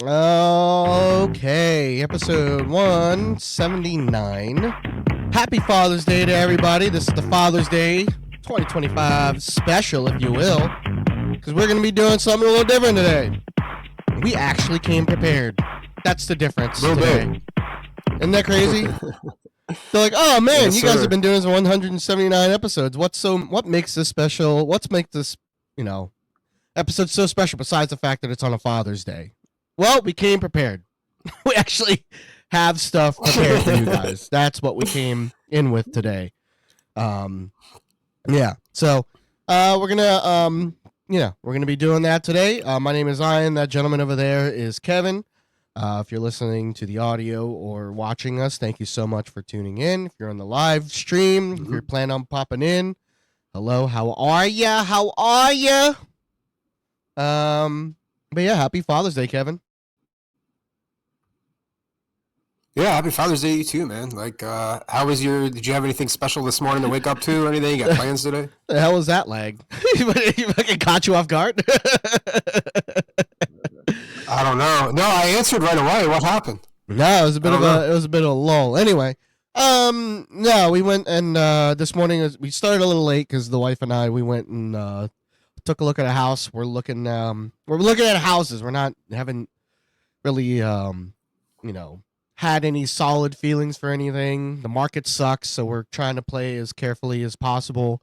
Okay, episode 179. Happy Father's Day to everybody. This is the Father's Day 2025 special, if you will, because we're going to be doing something a little different today. We actually came prepared. That's the difference today. Isn't that crazy? They're like, oh man, yes, you guys have been doing this 179 episodes. What makes this special? What's make this, episode so special besides the fact that it's on a Father's Day? Well, we came prepared. We actually have stuff prepared for you guys. That's what we came in with today. Yeah. So, we're gonna be doing that today. My name is Ian. That gentleman over there is Kevin. If you're listening to the audio or watching us, thank you so much for tuning in. If you're on the live stream, if you're planning on popping in, hello, how are ya? How are ya? But yeah, happy Father's Day, Kevin. Yeah, happy Father's Day to you too, man. Like, did you have anything special this morning to wake up to or anything? You got plans today? The hell was that lag? He fucking caught you off guard? I don't know. No, I answered right away. What happened? No, it was a bit of a lull. Anyway, no, we went and this morning we started a little late because the wife and I we went and took a look at a house. We're looking at houses. We're haven't really had any solid feelings for anything. The market sucks, so we're trying to play as carefully as possible.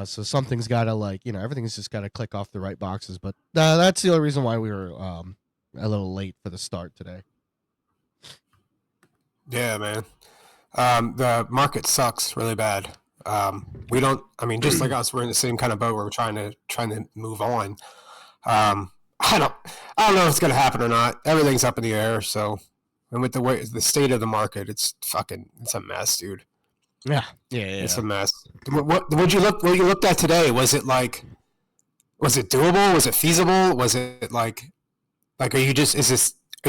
So something's got to everything's just got to click off the right boxes. But that's the only reason why we were a little late for the start today. Yeah, man. The market sucks really bad. Just like us, we're in the same kind of boat where we're trying to move on. I don't know if it's gonna happen or not. Everything's up in the air. So, and with the state of the market, it's a mess, dude. Yeah. It's a mess. What you looked at today? Was it doable? Was it feasible? Was it are you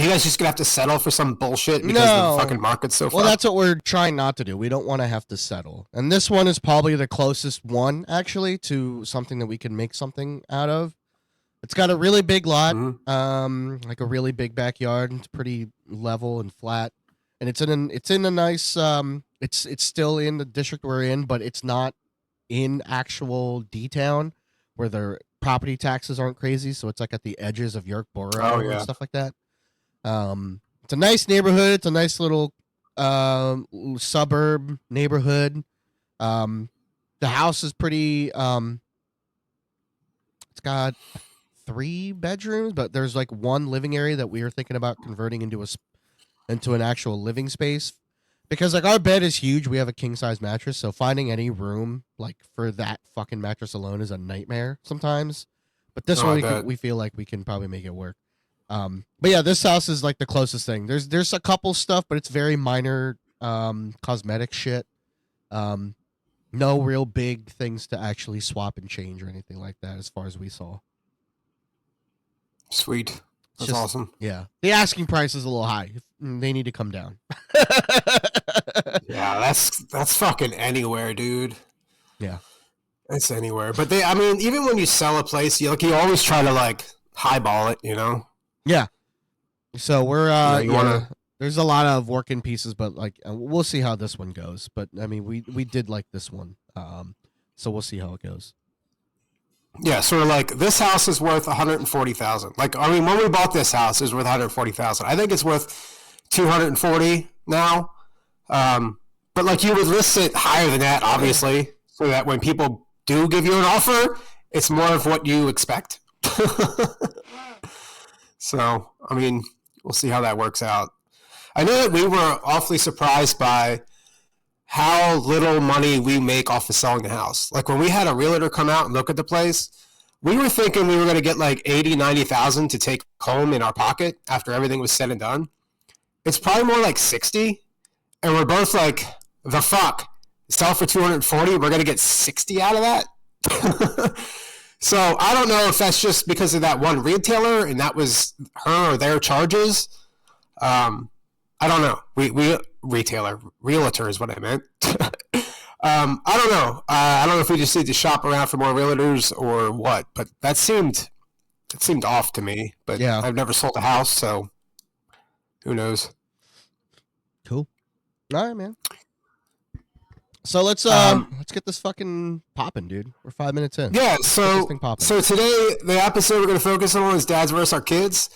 guys just gonna have to settle for some bullshit because the fucking market's so fucked? Well, that's what we're trying not to do. We don't want to have to settle. And this one is probably the closest one, actually, to something that we can make something out of. It's got a really big lot, like a really big backyard. It's pretty level and flat. And it's in a nice it's still in the district we're in, but it's not in actual D-town where their property taxes aren't crazy, so it's like at the edges of York Borough and stuff like that. It's a nice neighborhood. It's a nice little suburb neighborhood. The house is pretty. It's got 3 bedrooms, but there's like one living area that we are thinking about converting into an actual living space, because like our bed is huge. We have a king size mattress, so finding any room like for that fucking mattress alone is a nightmare sometimes. But this one we feel like we can probably make it work. But yeah, this house is like the closest thing. There's a couple stuff, but it's very minor cosmetic shit. No real big things to actually swap and change or anything like that as far as we saw. Sweet. That's awesome. Yeah. The asking price is a little high. They need to come down. Yeah, that's fucking anywhere, dude. Yeah. It's anywhere. But even when you sell a place, you always try to highball it, Yeah. So we're there's a lot of working pieces, but we'll see how this one goes. But I mean, we did like this one. So we'll see how it goes. Yeah, sort of this house is worth $140,000. When we bought this house, it was worth $140,000. I think it's worth $240 now. But you would list it higher than that, obviously, so that when people do give you an offer, it's more of what you expect. So, we'll see how that works out. I know that we were awfully surprised by how little money we make off of selling the house. When we had a realtor come out and look at the place, we were thinking we were going to get $80,000-$90,000 to take home in our pocket after everything was said and done. It's probably more like 60, and we're both like, the fuck? Sell for 240, we're going to get 60 out of that? So I don't know if that's just because of that one retailer and that was her or their charges. I don't know. Realtor is what I meant. I don't know. I don't know if we just need to shop around for more realtors or what, but that seemed it seemed off to me. But Yeah. I've never sold a house, so who knows? Cool. All right, man. So let's get this fucking popping, dude. We're 5 minutes in. Yeah. Get So this thing popping. today the episode we're going to focus on is dads versus our kids.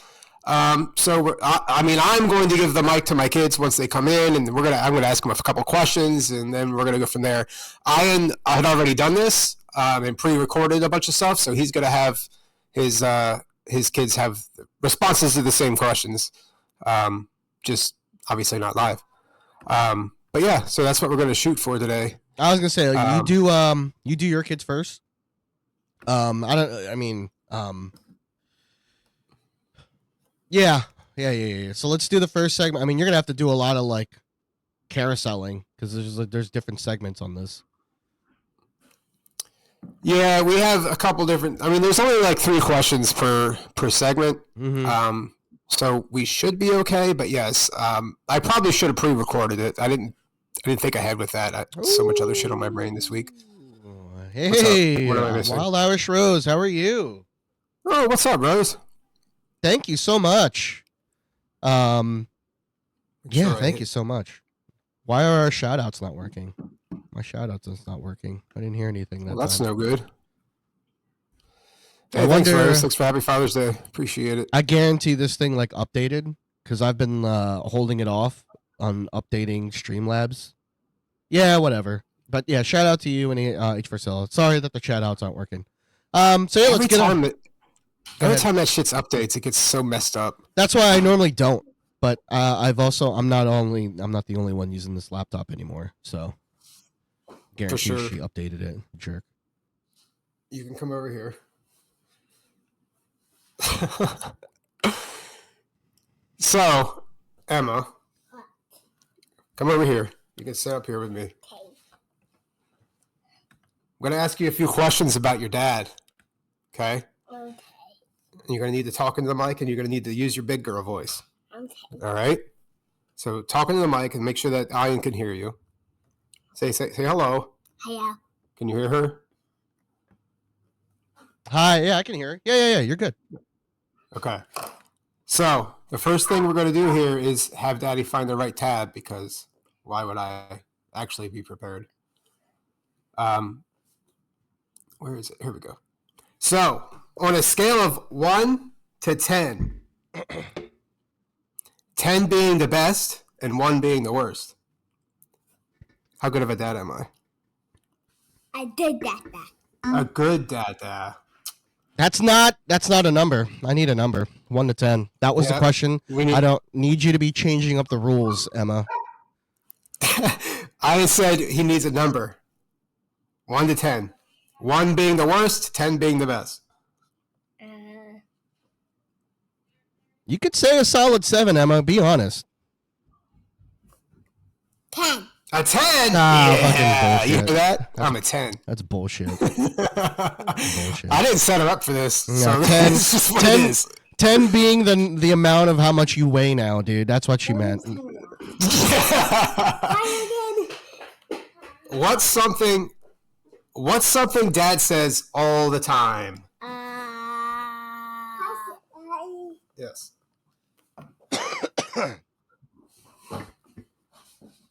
So I'm going to give the mic to my kids once they come in, and I'm going to ask them a couple questions, and then we're going to go from there. I had already done this and pre-recorded a bunch of stuff, so he's going to have his kids have responses to the same questions, just obviously not live. But yeah, so that's what we're going to shoot for today. I was gonna say you do your kids first. Yeah. So let's do the first segment. I mean, you're gonna have to do a lot of like carouseling because there's different segments on this. Yeah, we have a couple different. I mean, there's only like 3 questions per segment. Mm-hmm. So we should be okay. But yes, I probably should have pre-recorded it. I didn't think ahead with that. So much other shit on my brain this week. Hey, what am I missing? Wild Irish Rose, how are you? Oh, what's up, Rose? Thank you so much. Thank you so much. Why are our shout outs not working? My shout outs is not working. I didn't hear anything. That's no good. I Hey, thanks, wonder- Rose. Thanks for Happy Father's Day. Appreciate it. I guarantee this thing like updated because I've been holding it off on updating Streamlabs. Yeah, whatever. But yeah, shout out to you and H4Cell. Sorry that the shout outs aren't working. So yeah, let's get on. Every time that shit's updates, it gets so messed up. That's why I normally don't. But I'm not the only one using this laptop anymore. So guarantee sure. she updated it. Jerk. You can come over here. So, Emma, come over here. You can sit up here with me. I'm going to ask you a few questions about your dad. Okay? Okay. And you're going to need to talk into the mic, and you're going to need to use your big girl voice. Okay. All right? So talk into the mic and make sure that Ian can hear you. Say hello. Hiya. Can you hear her? Hi. Yeah, I can hear her. Yeah. You're good. Okay. So the first thing we're going to do here is have Daddy find the right tab, because why would I actually be prepared? Where is it? Here we go. So on a scale of 1 to 10, 10 being the best and 1 being the worst, how good of a dad am I? I did that. A good dad. That's not a number. I need a number. 1 to 10. That was the Yeah, question. we need- I don't need you to be changing up the rules, Emma. I said he needs a number. 1 to 10. 1 being the worst, 10 being the best. You could say a solid 7, Emma. Be honest. 10. A 10? Nah, yeah. fucking You bullshit. hear that? I'm a 10. That's bullshit. I didn't set her up for this. No, So 10 it's just what 10 it is. 10 being the amount of how much you weigh now, dude. That's what she meant. What's something Dad says all the time? Yes.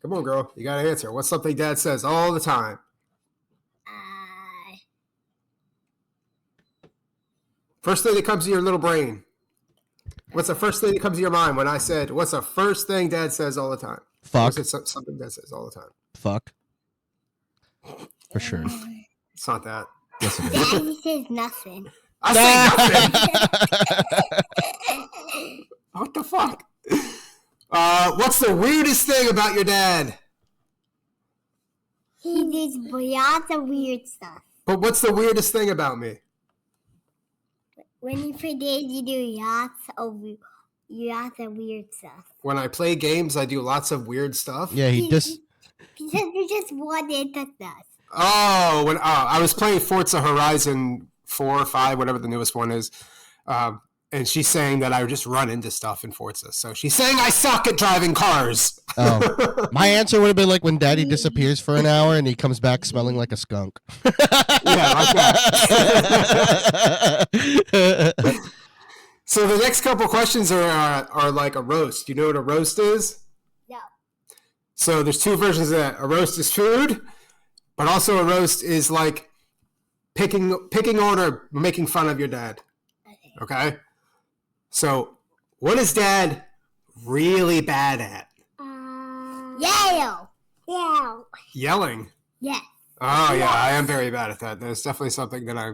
Come on, girl. You gotta answer. What's something Dad says all the time? First thing that comes to your little brain. What's the first thing that comes to your mind when I said, what's the first thing Dad says all the time? Fuck. What's it something Dad says all the time? Fuck. For sure. It's not that. Yes, it is. Daddy says nothing. I say nothing. What the fuck? What's the weirdest thing about your dad? He does lots of weird stuff. But what's the weirdest thing about me? When he forgets, you do lots of weird stuff. When I play games, I do lots of weird stuff. Yeah, he just Because you just wanted to us. Oh, I was playing Forza Horizon 4 or 5, whatever the newest one is. and she's saying that I just run into stuff in Forza. So she's saying I suck at driving cars. Oh, my answer would have been like when Daddy disappears for an hour and he comes back smelling like a skunk. Yeah, like that. So the next couple questions are like a roast. You know what a roast is? No. So there's two versions of that. A roast is food, but also a roast is like picking on or making fun of your dad. Okay? So what is Dad really bad at? Yale. Yale. Yelling. Yes. Oh, yeah, I am very bad at that. That's definitely something that I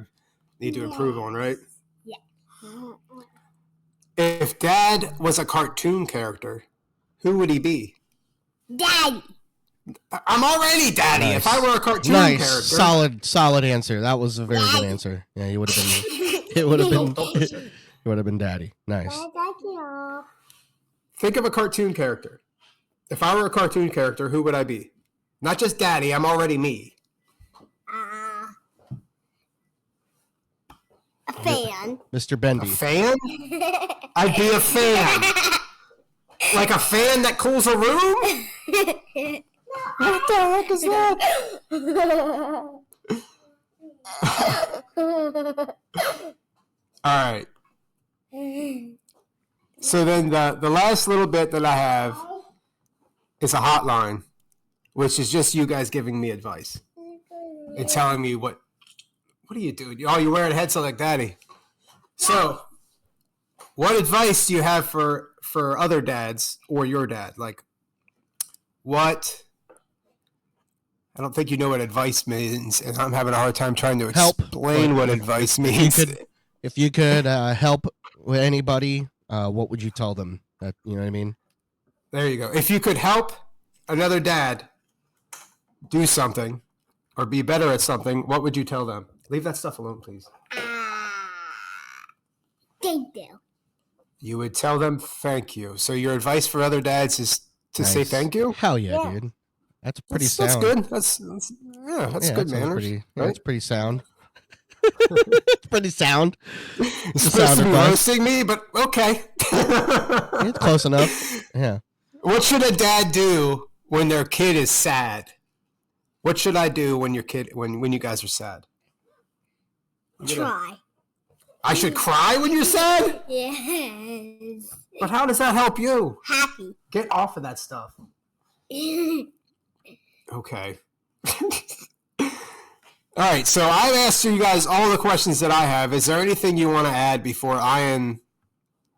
need to improve on, right? Yeah. If Dad was a cartoon character, who would he be? Daddy. I'm already Daddy. Nice. If I were a cartoon Nice, character. solid answer. That was a very good answer. Yeah, you would have been. It would have been. It would have been Daddy. Nice. Think of a cartoon character. If I were a cartoon character, who would I be? Not just Daddy. I'm already me. A fan. Mr. A Bendy. fan? I'd be a fan. Like a fan that cools a room? What the heck is that? All right. So then the last little bit that I have is a hotline, which is just you guys giving me advice and telling me what are you doing? Oh, you're wearing a headset like Daddy. So, what advice do you have for other dads or your dad? Like, what? I don't think you know what advice means, and I'm having a hard time trying to Help. explain what advice means. If you could help with anybody, what would you tell them? That, you know what I mean? There you go. If you could help another dad do something or be better at something, what would you tell them? Leave that stuff alone, please. Thank you. You would tell them thank you. So your advice for other dads is to say Nice. thank you? Hell yeah, Yeah. dude. That's pretty That's sound. good. That's good that sounds manners. Pretty, right? That's pretty sound. It's pretty sound. It's the supposed sound to be advice. roasting me, but okay. It's close enough. Yeah. What should a dad do when their kid is sad? What should I do when your kid when you guys are sad? Try. I should cry when you're sad? Yes. But how does that help you? Happy. Get off of that stuff. Okay. All right, so I've asked you guys all the questions that I have. Is there anything you want to add before Ian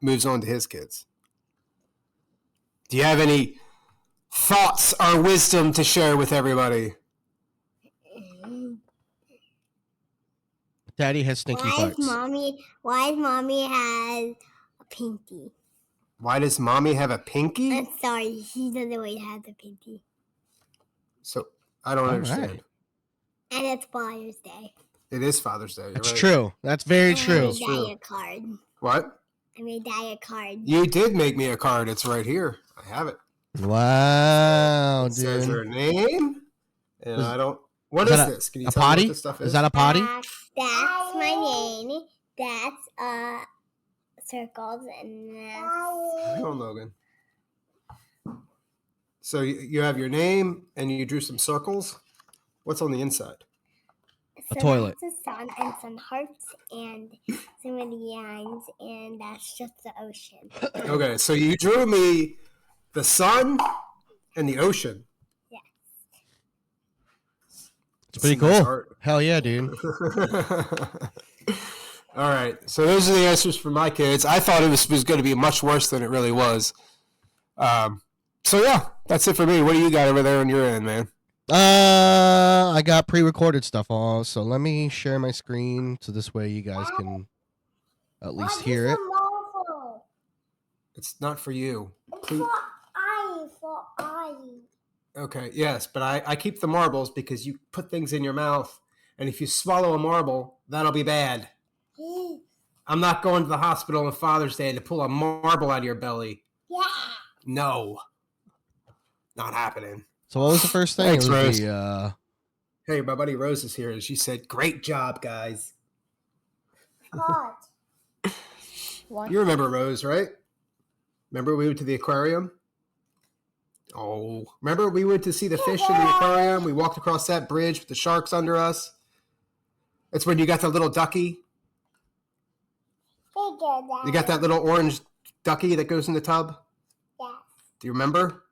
moves on to his kids? Do you have any thoughts or wisdom to share with everybody? Daddy has stinky Why farts. is mommy has a pinky? Why does mommy have a pinky? I'm sorry, she doesn't always have a pinky. So I don't All understand. right. And it's Father's Day. It is Father's Day. You're That's right. true. That's very I true. made Daddy a card. What? I made Daddy a card. You did make me a card. It's right here. I have it. Wow, It says her dude. name, and Is- I don't. What is is that this? Can you A tell me potty? what this stuff is? Is that a potty? That's my name. That's circles and that's Hang on, Logan. So you have your name, and you drew some circles. What's on the inside? A toilet. That's a sun and some hearts and some of the lines, and that's just the ocean. Okay, so you drew me the sun and the ocean. It's pretty Some nice cool. art. Hell yeah, dude. All right, so those are the answers for my kids. I thought it was going to be much worse than it really was. So yeah, that's it for me. What do you got over there on your end, man? I got pre-recorded stuff all, so let me share my screen so this way you guys can at least hear it. It's not for you. For I. Okay, yes, but I keep the marbles because you put things in your mouth, and if you swallow a marble, that'll be bad. I'm not going to the hospital on Father's Day to pull a marble out of your belly. Yeah. No. Not happening. So what was the first thing? Thanks, It was Rose. the, Hey, my buddy Rose is here, and she said, "Great job, guys." What? You remember Rose, right? Remember we went to the aquarium? Oh, remember we went to see the fish in the aquarium? We walked across that bridge with the sharks under us. That's when you got the little ducky. You got that little orange ducky that goes in the tub? Yes. Do you remember?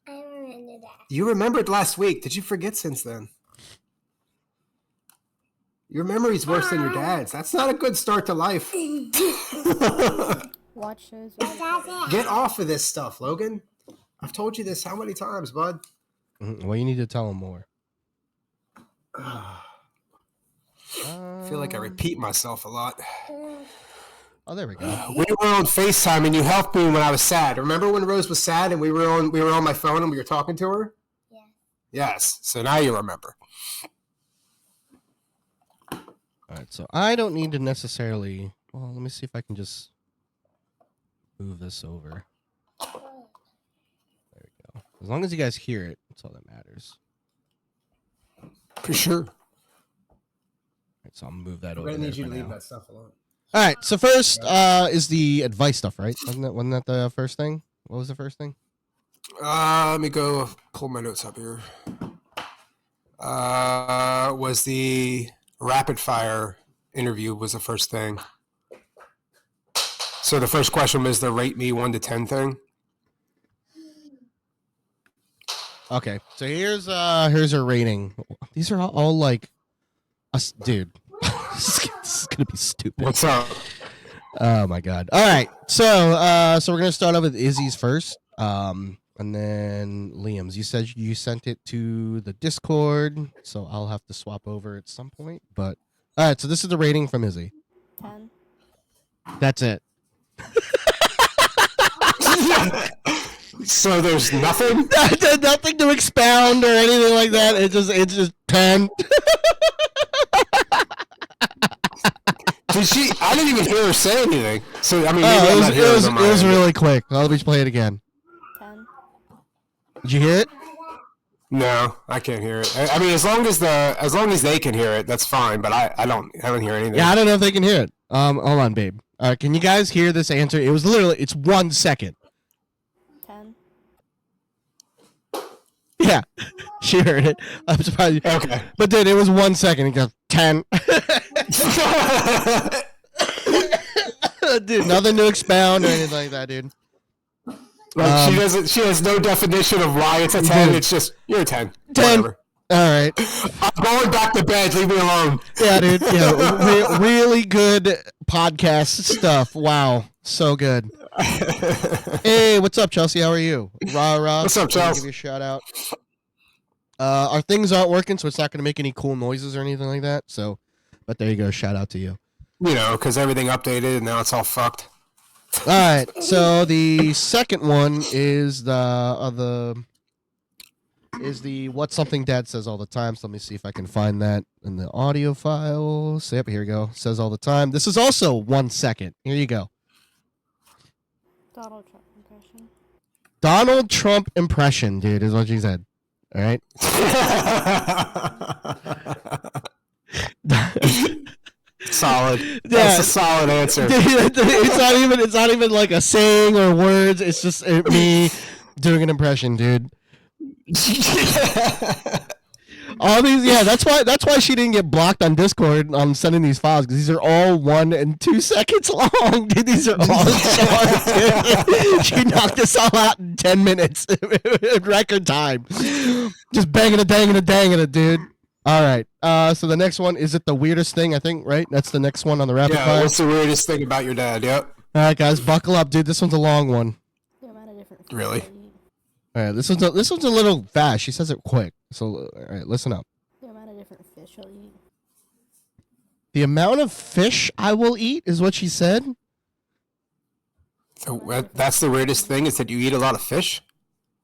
I remember that. You remembered last week. Did you forget since then? Your memory's worse than your dad's. That's not a good start to life. Watch shows. Get off of this stuff, Logan. I've told you this how many times, bud? Well, you need to tell him more. I feel like I repeat myself a lot. Oh, there we go. We were on FaceTime and you helped me when I was sad. Remember when Rose was sad and we were on my phone and we were talking to her? Yeah. Yes. So now you remember. All right, so I don't need to necessarily. Well, let me see if I can just move this over. There we go. As long as you guys hear it, that's all that matters. For sure. All right, so I'll move that over. We're gonna need there you to for leave now. that stuff alone. All right, so first is the advice stuff, right? Wasn't that the first thing? What was the first thing? Let me go pull my notes up here. Was the rapid fire interview was the first thing. So the first question was the rate me 1 to 10 thing. Okay, so here's her rating. These are all like us, dude. This is gonna be stupid. What's up? Oh my god. All right. So we're gonna start off with Izzy's first. And then Liam's. You said you sent it to the Discord, so I'll have to swap over at some point. But all right, so this is the rating from Izzy. 10. That's it. So there's nothing? Nothing to expound or anything like that. It's just 10. Did she? I didn't even hear her say anything. So I mean, maybe I'm not hearing it on my it was end. really quick. Let me play it again. 10. Did you hear it? No, I can't hear it. I mean, as long as they can hear it, that's fine. But I don't hear anything. Yeah, I don't know if they can hear it. Hold on, babe. Can you guys hear this answer? It was literally, it's 1 second. 10. Yeah, she heard it. I'm surprised. Okay. But dude, it was 1 second. It goes 10. Dude, nothing to expound or anything like that, dude. Like she doesn't. She has no definition of why it's a 10. Dude. It's just you're a 10. 10. Whatever. All right. I'm going back to bed. Leave me alone. Yeah, dude. Yeah, really good podcast stuff. Wow, so good. Hey, what's up, Chelsea? How are you? Rah rah. What's up, Let me Chelsea? Give you a shout out. Our things aren't working, so it's not going to make any cool noises or anything like that. So, but there you go. Shout out to you. You know, because everything updated and now it's all fucked. All right. So the second one is the what's something Dad says all the time. So let me see if I can find that in the audio file. So yep, here we go. Says all the time. This is also 1 second. Here you go. Donald Trump impression. Donald Trump impression, dude, is what she said. All right. Solid. Yeah. That's a solid answer. It's not even like a saying or words. It's just me doing an impression, dude. All these, yeah, that's why she didn't get blocked on Discord on sending these files, because these are all 1 and 2 seconds long, dude. These are all short, dude. She knocked this all out in 10 minutes in record time. Just banging it, dude. All right. So the next one, is it the weirdest thing? I think, right? That's the next one on the rapid Yeah. fire. What's the weirdest thing about your dad? Yep. All right, guys, buckle up, dude. This one's a long one. The amount of different Really? fish I eat. All right, this one's a little fast. She says it quick. So, all right, listen up. The amount of different fish I'll eat. The amount of fish I will eat is what she said. So that's the weirdest thing is that you eat a lot of fish.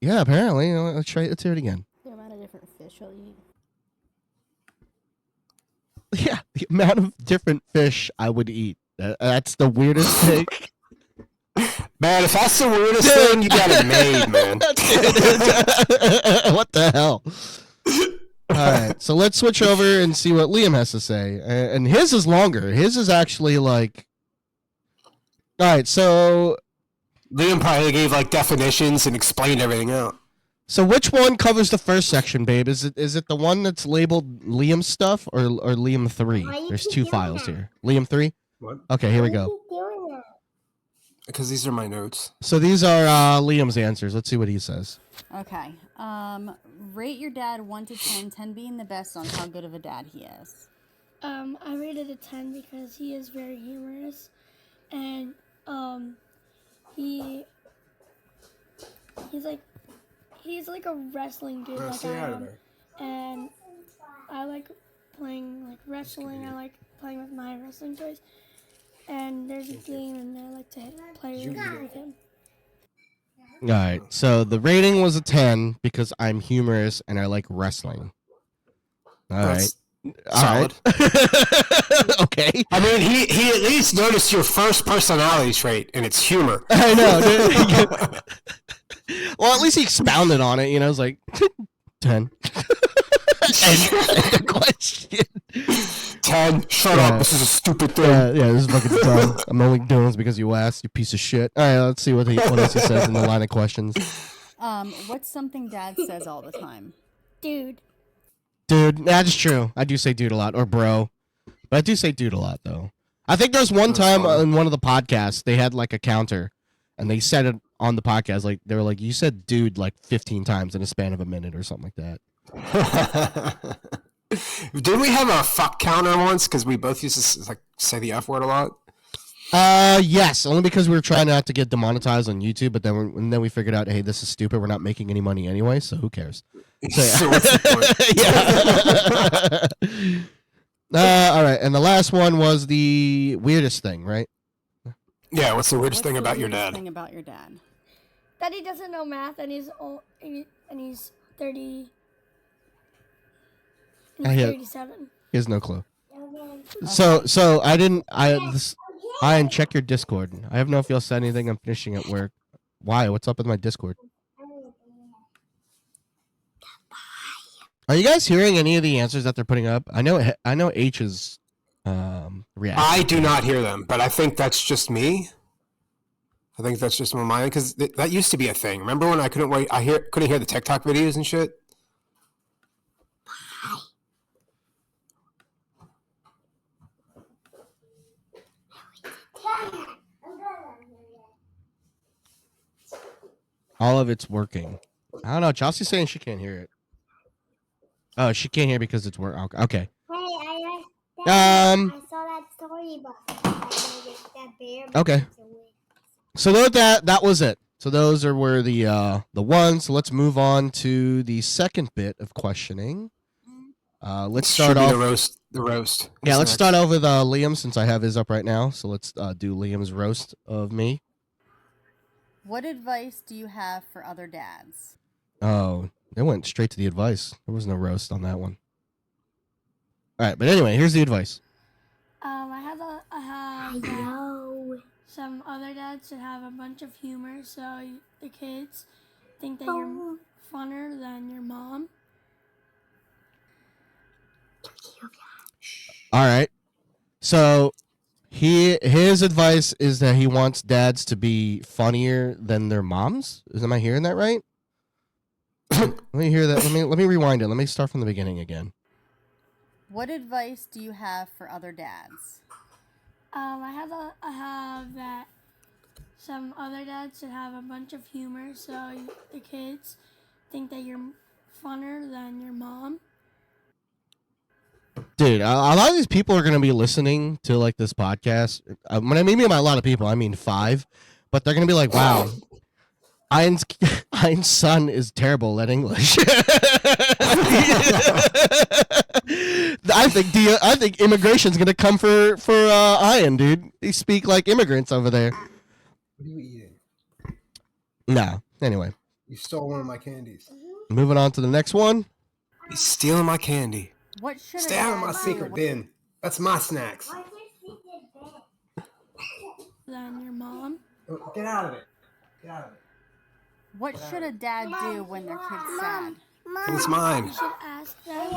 Yeah, apparently. Let's hear it again. The amount of different fish I'll eat. Yeah, the amount of different fish I would eat. That's the weirdest thing. Man, if that's the weirdest thing, you got it made, man. What the hell? All right, so let's switch over and see what Liam has to say. And his is longer. His is actually like... All right, so Liam probably gave like definitions and explained everything out. which one covers the first section, babe? Is it the one that's labeled Liam stuff or Liam 3? Why you There's keep two doing files that? here. Liam 3? What? Okay, here we Why go. you keep doing that? Because these are my notes. So these are Liam's answers. Let's see what he says. Okay. Rate your dad 1 to 10, 10 being the best on how good of a dad he is. I rated a 10 because he is very humorous, and he's like a wrestling dude like I am, and I like playing like wrestling. I like playing with my wrestling toys, and there's a game and I like to play with him. All right, so the rating was a 10 because I'm humorous and I like wrestling. All right. That's Solid. Okay. I mean, he at least noticed your first personality trait, and it's humor. I know, dude. Well, at least he expounded on it, you know, it's like 10. End the question. 10. Shut Yeah. up. This is a stupid thing. Yeah, this is fucking dumb. I'm only doing this because you asked, you piece of shit. All right, let's see what else he says in the line of questions. What's something dad says all the time? Dude. Dude, that's true. I do say dude a lot, or bro. But I do say dude a lot, though. I think there's one time in one of the podcasts, they had like a counter, and they said it on the podcast. Like they were like, you said dude like 15 times in a span of a minute or something like that. Did we have a fuck counter once? Because we both used to like say the F word a lot. Yes, only because we were trying not to get demonetized on YouTube, but then we figured out, hey, this is stupid. We're not making any money anyway, so who cares? So, So what's the point? Yeah. All right, and the last one was the weirdest thing, right? Yeah, what's the weirdest thing What's the about your weirdest dad? thing about your dad? That he doesn't know math, and he's 30. And I he's have- 37. He has no clue. So I didn't. Ian, check your Discord. I have no if y'all said anything. I'm finishing at work. Why? What's up with my Discord? Are you guys hearing any of the answers that they're putting up? I know H is reaction. I do not hear them, but I think that's just me. I think that's just my mind because that used to be a thing. Remember when I couldn't wait? Couldn't hear the TikTok videos and shit. All of it's working. I don't know. Chelsea's saying she can't hear it. Oh, she can't hear because it's work. Okay. Hey, I Um, saw that storybook. That bear. Okay. So that was it. So those were the ones. So let's move on to the second bit of questioning. Let's start Should be off. the roast. Yeah, What's let's next? start off with Liam since I have his up right now. So let's do Liam's roast of me. What advice do you have for other dads? Oh, they went straight to the advice. There was no roast on that one. All right, but anyway, here's the advice. I have No. some other dads should have a bunch of humor, so the kids think that you're funner than your mom. All right. So his advice is that he wants dads to be funnier than their moms. Am I hearing that right? Let me hear that. Let me rewind it. Let me start from the beginning again. What advice do you have for other dads? I have that some other dads should have a bunch of humor, so the kids think that you're funner than your mom. Dude, a lot of these people are going to be listening to like this podcast. When I mean by a lot of people, I mean 5, but they're going to be like, "Wow, Ian's son is terrible at English." I think immigration's going to come for Ian, dude. They speak like immigrants over there. What are you eating? No. Anyway, You stole one of my candies. moving on to the next one. He's stealing my candy. What should Stay a out of dad my do secret when- bin. That's my snacks. What's your secret bed? Than your mom. Get out of it. Get out of it. What should a dad do when their kid's sad? It's mine. You should ask them.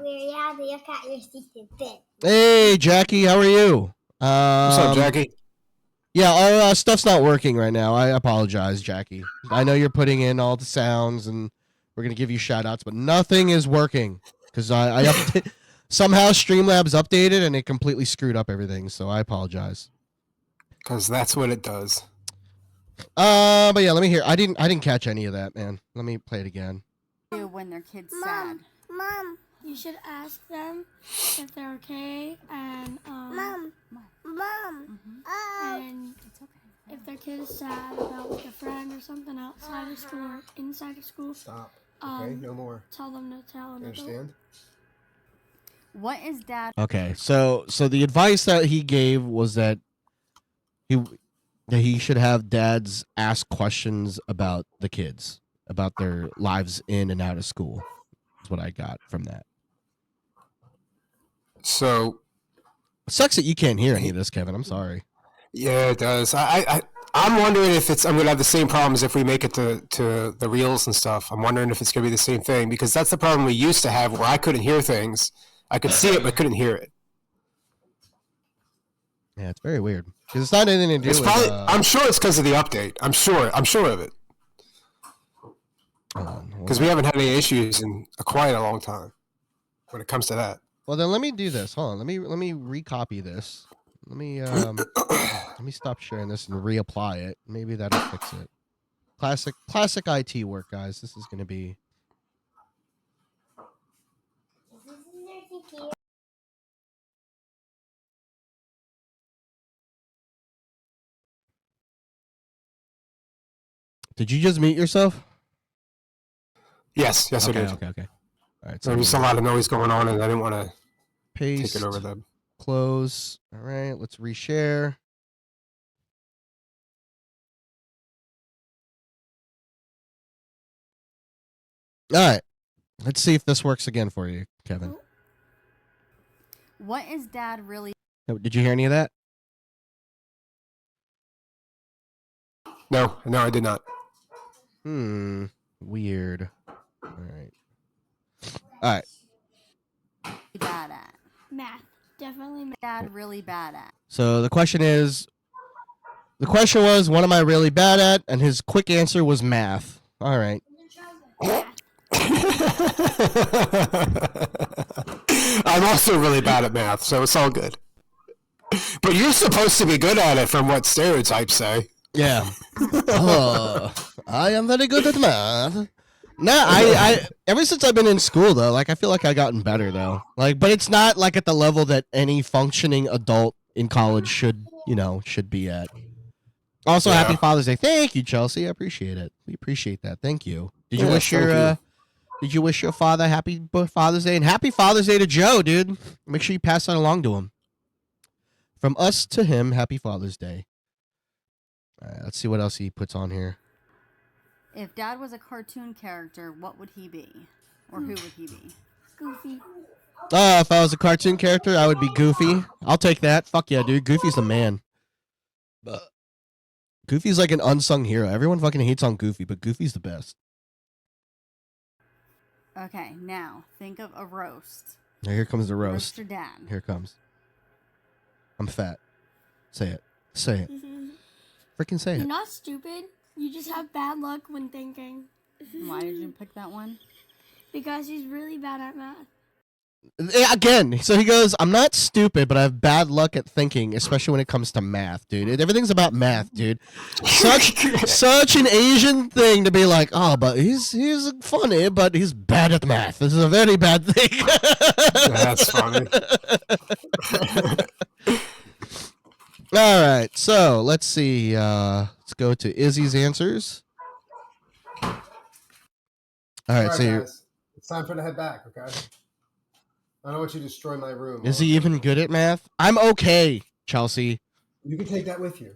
We have to look at your secret bed. Hey, Jackie, how are you? What's up, Jackie? Yeah, our stuff's not working right now. I apologize, Jackie. I know you're putting in all the sounds, and we're gonna give you shout outs, but nothing is working because somehow Streamlabs updated and it completely screwed up everything. So I apologize. Because that's what it does. But yeah, let me hear. I didn't catch any of that, man. Let me play it again. Do when their kid's sad. Mom, You should ask them if they're okay and Mom, and It's okay. if their kid is sad about like a friend or something outside of school or inside of school, Stop. Okay, no more. tell them to tell an You adult. understand? What is dad? Okay, so the advice that he gave was that he should have dads ask questions about the kids, about their lives in and out of school. That's what I got from that. So It sucks that you can't hear any of this, Kevin. I'm sorry. yeah, it does. I'm wondering if I'm going to have the same problems if we make it to the reels and stuff. I'm wondering if it's going to be the same thing because that's the problem we used to have where I couldn't hear things. I could see it but couldn't hear it. Yeah, it's very weird because it's not anything to do It's with. probably. I'm sure it's because of the update. I'm sure of it Hold on. because we haven't had any issues in quite a long time when it comes to that. Well, then let me do this. Hold on. Let me recopy this. Let me stop sharing this and reapply it. Maybe that'll fix it. Classic IT work, guys. This is gonna be. Did you just mute yourself? Yes, I Okay, did. okay. All right. So there's a lot of noise going on, and I didn't want to paste. take it over the. Close. All right. Let's reshare. All right. Let's see if this works again for you, Kevin. What is dad really? Oh, did you hear any of that? No, I did not. Weird. All right. Bad at? Math, definitely math. Dad really bad at? So the question was, what am I really bad at? And his quick answer was math. All right. I'm also really bad at math, so it's all good. But you're supposed to be good at it from what stereotypes say. Yeah. Oh, I am very good at math. Nah, I ever since I've been in school though, like I feel like I've gotten better though. Like, but it's not like at the level that any functioning adult in college should be at. Also, Yeah. happy Father's Day. Thank you, Chelsea. I appreciate it. We appreciate that. Thank you. Did you Yeah, wish thank your you. Did you wish your father happy Father's Day and happy Father's Day to Joe, dude? Make sure you pass that along to him. From us to him, happy Father's Day. All right, let's see what else he puts on here. If dad was a cartoon character, what would he be? Or who would he be? Goofy. If I was a cartoon character, I would be Goofy. I'll take that. Fuck yeah, dude. Goofy's the man. Goofy's like an unsung hero. Everyone fucking hates on Goofy, but Goofy's the best. Okay, now think of a roast. Now, here comes the roast. your dad. Here it comes. I'm fat. Say it. Say it. Freaking say You're it. not stupid. You just have bad luck when thinking. Why did you pick that one? Because he's really bad at math. Again, so he goes, I'm not stupid, but I have bad luck at thinking, especially when it comes to math, dude. Everything's about math, dude. Such an Asian thing to be like, oh, but he's funny, but he's bad at math. This is a very bad thing. That's funny. All right, so let's see. Let's go to Izzy's answers. All right, so it's time for the head back, okay? I don't want you to destroy my room. is he even good at math? I'm okay, Chelsea. You can take that with you.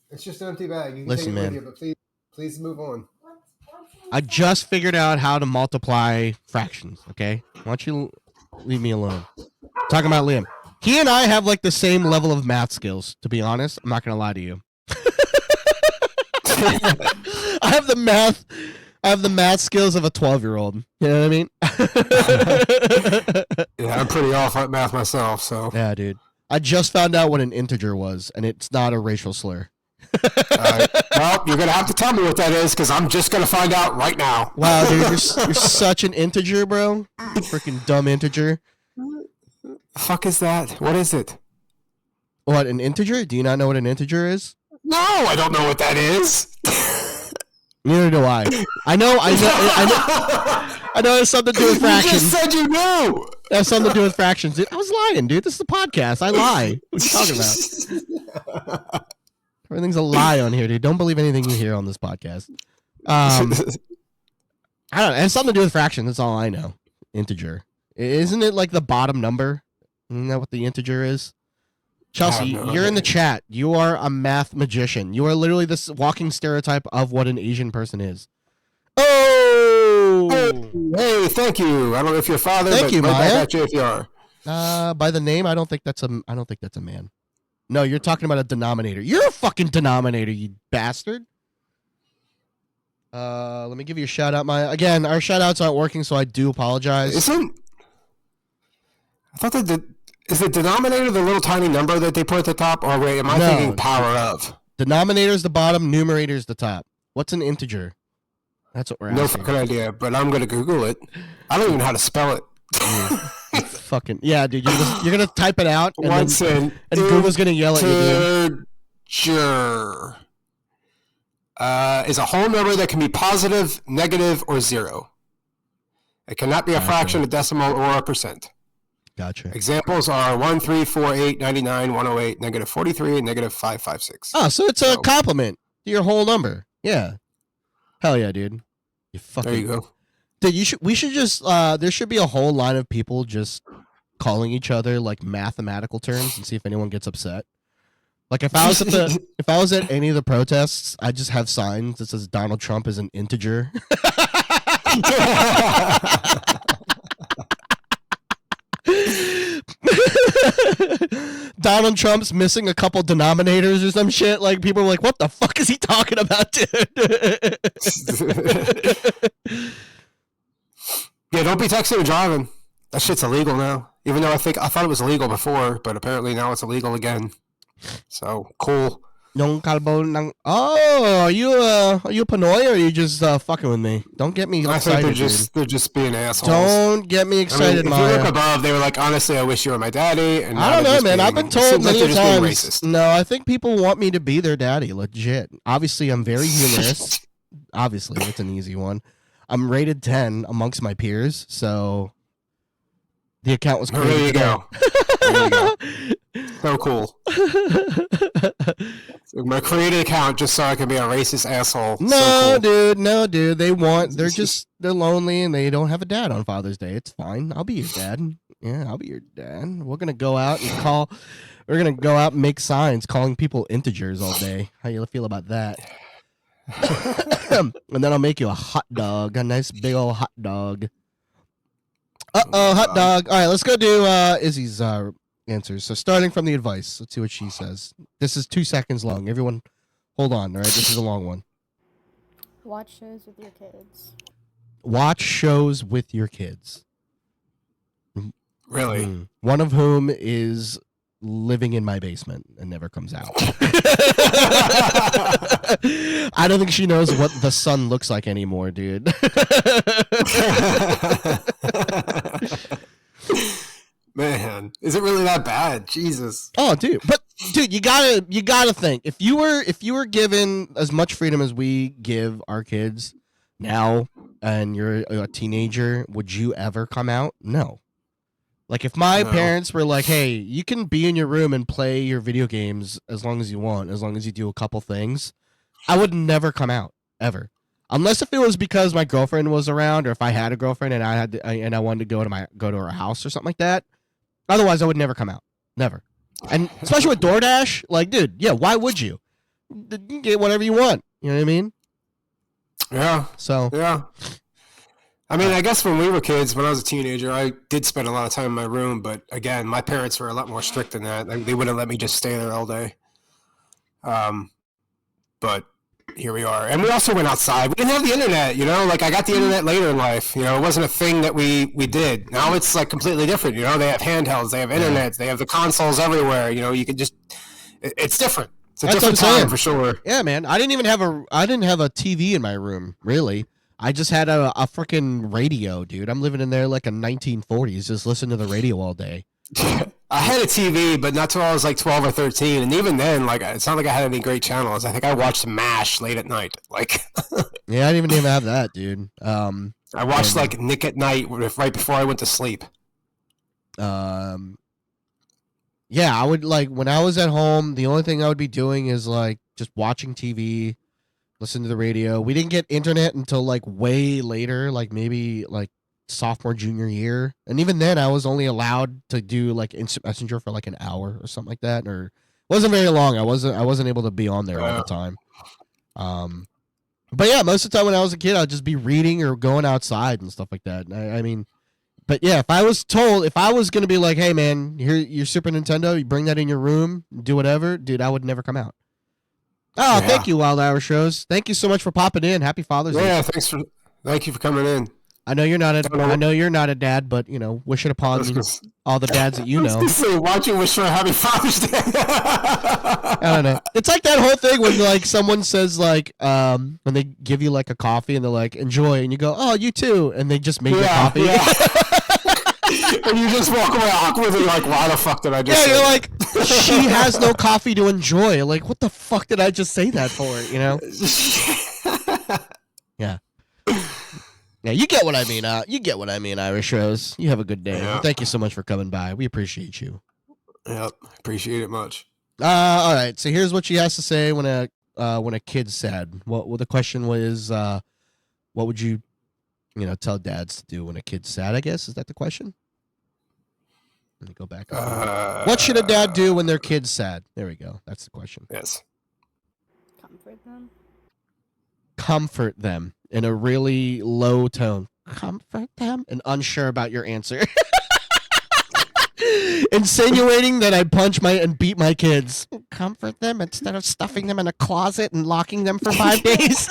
It's just an empty bag. You can Listen, take it man. with you, but please move on. I just figured out how to multiply fractions, okay? Why don't you leave me alone? Talking about Liam. He and I have like the same level of math skills, to be honest. I'm not going to lie to you. I have the math skills of a 12-year-old. You know what I mean? Yeah, I'm pretty off at math myself, so. Yeah, dude. I just found out what an integer was, and it's not a racial slur. Well, you're gonna have to tell me what that is because I'm just gonna find out right now. Wow, dude, you're such an integer, bro. Freaking dumb integer. Fuck is that? What is it? What, an integer? Do you not know what an integer is? No, I don't know what that is. Neither do I. I know it has something to do with You fractions. just said you knew. It has something to do with fractions. Dude, I was lying, dude. This is the podcast. I lie. What are you talking about? Everything's a lie on here, dude. Don't believe anything you hear on this podcast. I don't know. It has something to do with fractions. That's all I know. Integer. Isn't it like the bottom number? Isn't that what the integer is? Chelsea, you're in the chat. You are a math magician. You are literally this walking stereotype of what an Asian person is. Oh! Hey, thank you. I don't know if your father, Thank but you, right back Maya. at you if you are. By the name, I don't think that's a man. No, you're talking about a denominator. You're a fucking denominator, you bastard. Let me give you a shout out, Maya. Again, our shout outs aren't working, so I do apologize. I thought that is the denominator the little tiny number that they put at the top? Or wait, am I thinking power of? Denominator's the bottom, numerator's the top. What's an integer? That's what we're No asking. fucking idea, but I'm gonna Google it. I don't even know how to spell it. Fucking yeah, dude. You're gonna type it out, and, What's then, an and Google's gonna yell at you, dude. integer? Is a whole number that can be positive, negative, or zero. It cannot be a fraction, a decimal, or a percent. Gotcha. Examples are 1, 3, 4, 8, 99, 108, negative 43, and negative 556. Oh, so it's a compliment to your whole number. Yeah. Hell yeah, dude. You fucking. There you go. Dude, we should just there should be a whole line of people just calling each other like mathematical terms and see if anyone gets upset. Like if I was at any of the protests, I just have signs that says Donald Trump is an integer. Donald Trump's missing a couple denominators or some shit. Like people are like, "What the fuck is he talking about, dude?" Yeah, don't be texting and driving. That shit's illegal now. Even though I thought it was illegal before, but apparently now it's illegal again. So cool. Oh, are you a Pinoy or are you just fucking with me? Don't get me excited. I think they're just being assholes. Don't get me excited, if you Maya. look above, they were like, honestly, I wish you were my daddy. And I don't know, man. I've been told many times. Racist. No, I think people want me to be their daddy. Legit. Obviously, I'm very humorous. Obviously, it's an easy one. I'm rated 10 amongst my peers, so the account was created. There you go. There you go. So cool. So my created account just so I can be a racist asshole. No, so cool. dude. They're lonely and they don't have a dad on Father's Day. It's fine. I'll be your dad. Yeah, I'll be your dad. We're gonna go out and make signs calling people integers all day. How you feel about that? And then I'll make you a hot dog, a nice big old hot dog. Hot dog. All right, let's go do Izzy's answers. So starting from the advice, let's see what she says. This is 2 seconds long. Everyone, hold on. All right, this is a long one. Watch shows with your kids. Watch shows with your kids. Really? One of whom is living in my basement and never comes out. I don't think she knows what the sun looks like anymore, dude. Man, is it really that bad? Jesus. Oh, dude. But dude, you gotta think. If you were given as much freedom as we give our kids now and you're a teenager, would you ever come out? No. Like if my parents were like, "Hey, you can be in your room and play your video games as long as you want, as long as you do a couple things," I would never come out ever, unless if it was because my girlfriend was around, or if I had a girlfriend and I wanted to go to her house or something like that. Otherwise, I would never come out, never. And especially with DoorDash, like, dude, yeah, why would you? You can get whatever you want. You know what I mean? Yeah. So yeah. I mean, I guess when we were kids, when I was a teenager, I did spend a lot of time in my room. But again, my parents were a lot more strict than that. They wouldn't let me just stay there all day. But here we are. And we also went outside. We didn't have the internet, you know. Like I got the internet later in life. You know, it wasn't a thing that we did. Now it's like completely different. You know, they have handhelds, they have internet, they have the consoles everywhere. You know, you can just. It's different. It's a That's different what I'm saying. time for sure. Yeah, man. I didn't have a TV in my room, really. I just had a freaking radio, dude. I'm living in there like a 1940s, just listening to the radio all day. I had a TV, but not till I was like 12 or 13, and even then, like, it's not like I had any great channels. I think I watched MASH late at night. Like, Yeah, I didn't even have that, dude. I watched like Nick at Night right before I went to sleep. Yeah, I would like when I was at home. The only thing I would be doing is like just watching TV, listen to the radio. We didn't get internet until like way later, like maybe like sophomore junior year, and even then I was only allowed to do like instant messenger for like an hour or something like that, or it wasn't very long. I wasn't able to be on there all the time. But yeah, most of the time when I was a kid, I'd just be reading or going outside and stuff like that. I mean, but yeah, if I was gonna be like, hey man, here your Super Nintendo, you bring that in your room, do whatever, dude, I would never come out. Oh, Yeah. Thank you, Wild Hour Shows. Thank you so much for popping in. Happy Father's Day. Yeah, thank you for coming in. I know you're not a dad, but you know, wish it upon all the dads that you know. Why don't you wish for a happy Father's Day? I don't know. It's like that whole thing when like someone says like when they give you like a coffee and they're like enjoy, and you go, oh, you too, and they just make your coffee. Yeah. And you just walk away awkwardly like, why the fuck did I just say you're that? like, she has no coffee to enjoy. Like, what the fuck did I just say that for? You know? Yeah. Yeah, you get what I mean. You get what I mean, Irish Rose. You have a good day. Yeah. Thank you so much for coming by. We appreciate you. Yep, appreciate it much. All right. So here's what she has to say when a kid's sad. Well, the question was, what would you tell dads to do when a kid's sad? I guess is that the question. Let me go back. What should a dad do when their kid's sad? There we go. That's the question. Yes. Comfort them. Comfort them in a really low tone. Comfort them, and unsure about your answer. Insinuating that I punch and beat my kids. Comfort them instead of stuffing them in a closet and locking them for 5 days.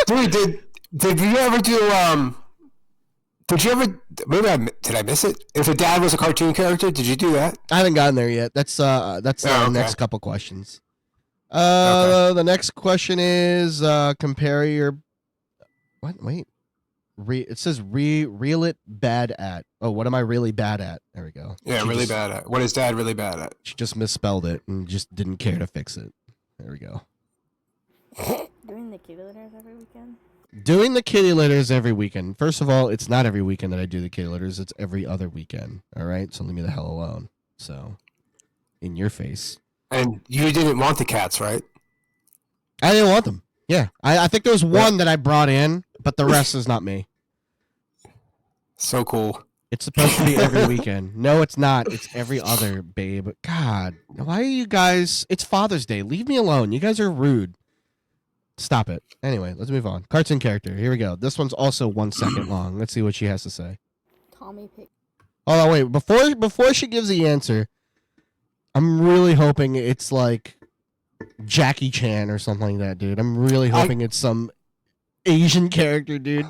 Dude, did you ever do did you ever did I miss it? If a dad was a cartoon character, did you do that? I haven't gotten there yet. That's the okay. next couple questions. Okay. The next question is compare your what? Wait. It says reel it bad at. Oh, what am I really bad at? There we go. Yeah, bad at. What is dad really bad at? She just misspelled it and just didn't care to fix it. There we go. Doing the kitty litters every weekend. Doing the kitty litters every weekend. First of all, it's not every weekend that I do the kitty litters. It's every other weekend. All right? So leave me the hell alone. So, in your face. And you didn't want the cats, right? I didn't want them. Yeah. I think there was one that I brought in, but the rest is not me. So cool. It's supposed to be every weekend. No, it's not. It's every other, babe. God, why are you guys... It's Father's Day. Leave me alone. You guys are rude. Stop it. Anyway, let's move on. Cartoon character. Here we go. This one's also 1 second long. Let's see what she has to say. Tommy Pick. Oh, wait. Before she gives the answer, I'm really hoping it's like Jackie Chan or something like that, dude. I'm really hoping it's some Asian character, dude.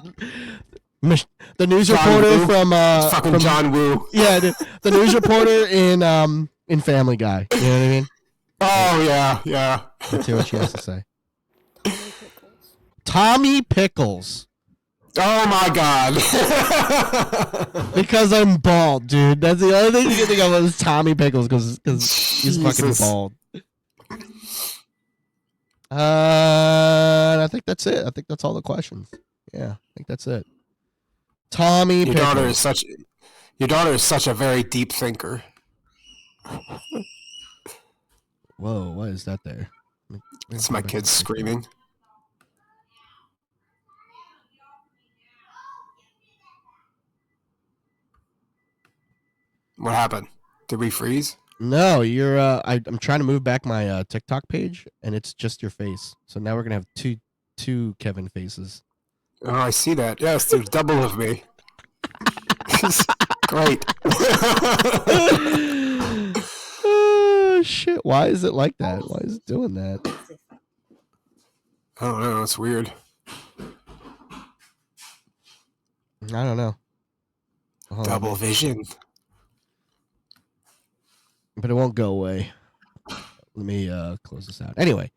The news reporter from John Woo. Yeah, the news reporter in Family Guy. You know what I mean? Oh yeah. Let's see what she has to say. Tommy Pickles. Tommy Pickles. Oh my god. Because I'm bald, dude. That's the only thing you can think of is Tommy Pickles because he's fucking bald. I think that's it. I think that's all the questions. Yeah, I think that's it. Tommy Your Pickles. daughter is such a very deep thinker. Whoa, what is that there? It's my kids screaming. What happened? Did we freeze? No, you're. I'm trying to move back my TikTok page, and it's just your face. So now we're gonna have two Kevin faces. Oh, I see that. Yes, there's double of me. Great. Oh shit! Why is it like that? Why is it doing that? I don't know. It's weird. I don't know. Hold on, Double vision. but it won't go away. Let me close this out. Anyway,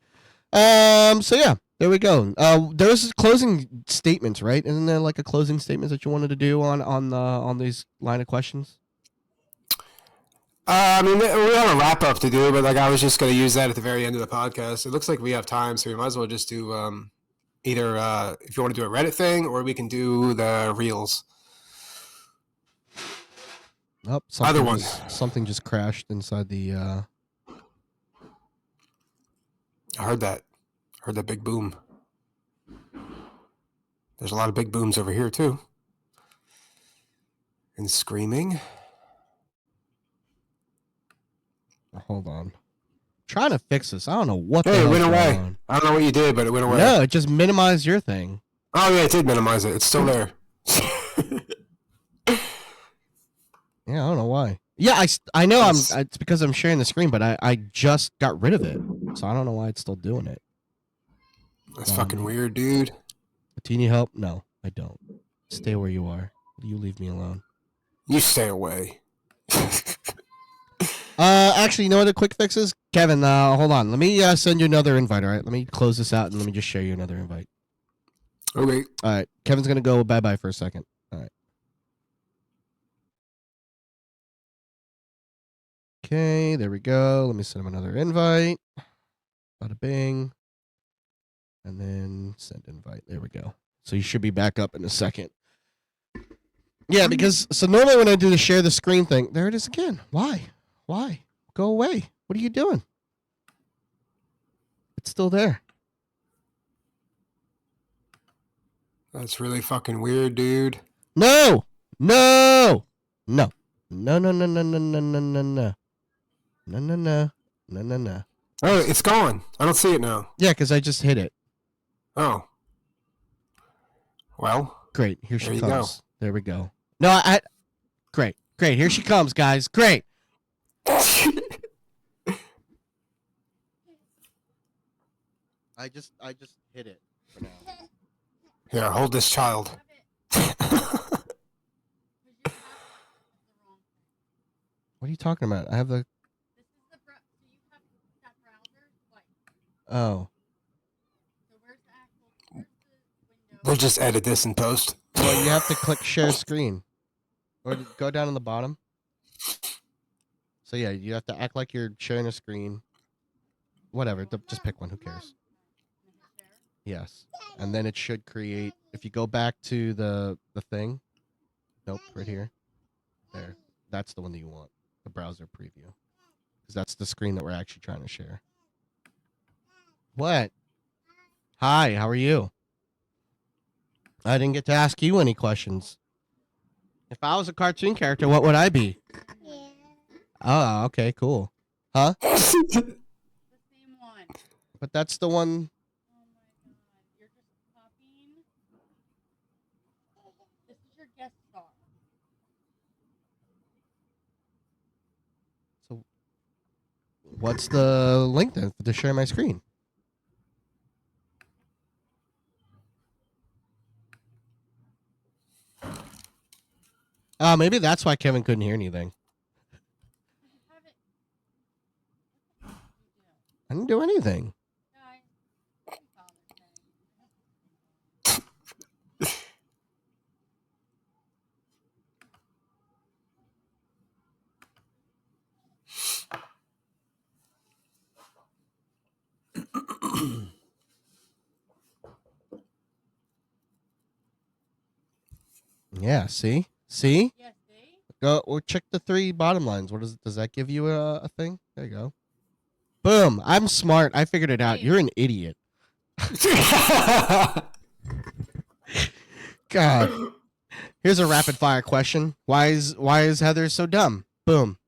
so yeah, there we go. There's closing statements, right? Isn't there like a closing statement that you wanted to do on these line of questions? I mean, we have a wrap up to do, but like I was just going to use that at the very end of the podcast. It looks like we have time, so we might as well just do either if you want to do a Reddit thing, or we can do the reels. Oh, Either one. Something just crashed inside the. I heard that. Heard that big boom. There's a lot of big booms over here too. And screaming. Hold on. Trying to fix this. I don't know what. Hey, the it went hell's away. going on. I don't know what you did, but it went away. No, it just minimized your thing. Oh yeah, it did minimize it. It's still there. Yeah, I don't know why. Yeah, I know it's because I'm sharing the screen, but I just got rid of it, so I don't know why it's still doing it. That's fucking weird, dude. Do you need help? No, I don't. Stay where you are. You leave me alone. You stay away. Actually, you know what the quick fix is? Kevin, hold on. Let me send you another invite, all right? Let me close this out and let me just share you another invite. Okay. All right. Kevin's going to go bye-bye for a second. All right. Okay, there we go. Let me send him another invite. Bada bing. And then send invite. There we go. So you should be back up in a second. Yeah, because so normally when I do the share the screen thing, there it is again. Why? Go away. What are you doing? It's still there. That's really fucking weird, dude. No. No. No. No, no, no, no, no, no, no, no, no. No, no, no. No, no, no. Oh, it's gone. I don't see it now. Yeah, because I just hit it. Oh. Well. Great. Here she There you comes. There we go. No, great. Great. Here she comes, guys. Great. I just hit it for now. Here, hold this child. What are you talking about? I have the. Oh. We'll just edit this in post. Well, you have to click share screen. Or go down on the bottom. So yeah, you have to act like you're sharing a screen. Whatever, just pick one. Who cares? Yes, and then it should create. If you go back to the thing, nope, right here, there. That's the one that you want. The browser preview, because that's the screen that we're actually trying to share. What? Hi, how are you? I didn't get to ask you any questions. If I was a cartoon character, what would I be? Yeah. Oh, okay, cool. Huh? The same one. But that's the one. Oh my god, you're just copying. This is your guest star. So, what's the link then to share my screen? Maybe that's why Kevin couldn't hear anything. You have it. I didn't do anything. Guys, happy Father's Day. Yeah, see? See? Yes, see? Go or check the 3 bottom lines. What does that give you a thing? There you go. Boom. I'm smart. I figured it out. You're an idiot. God. Here's a rapid fire question. Why is Heather so dumb? Boom.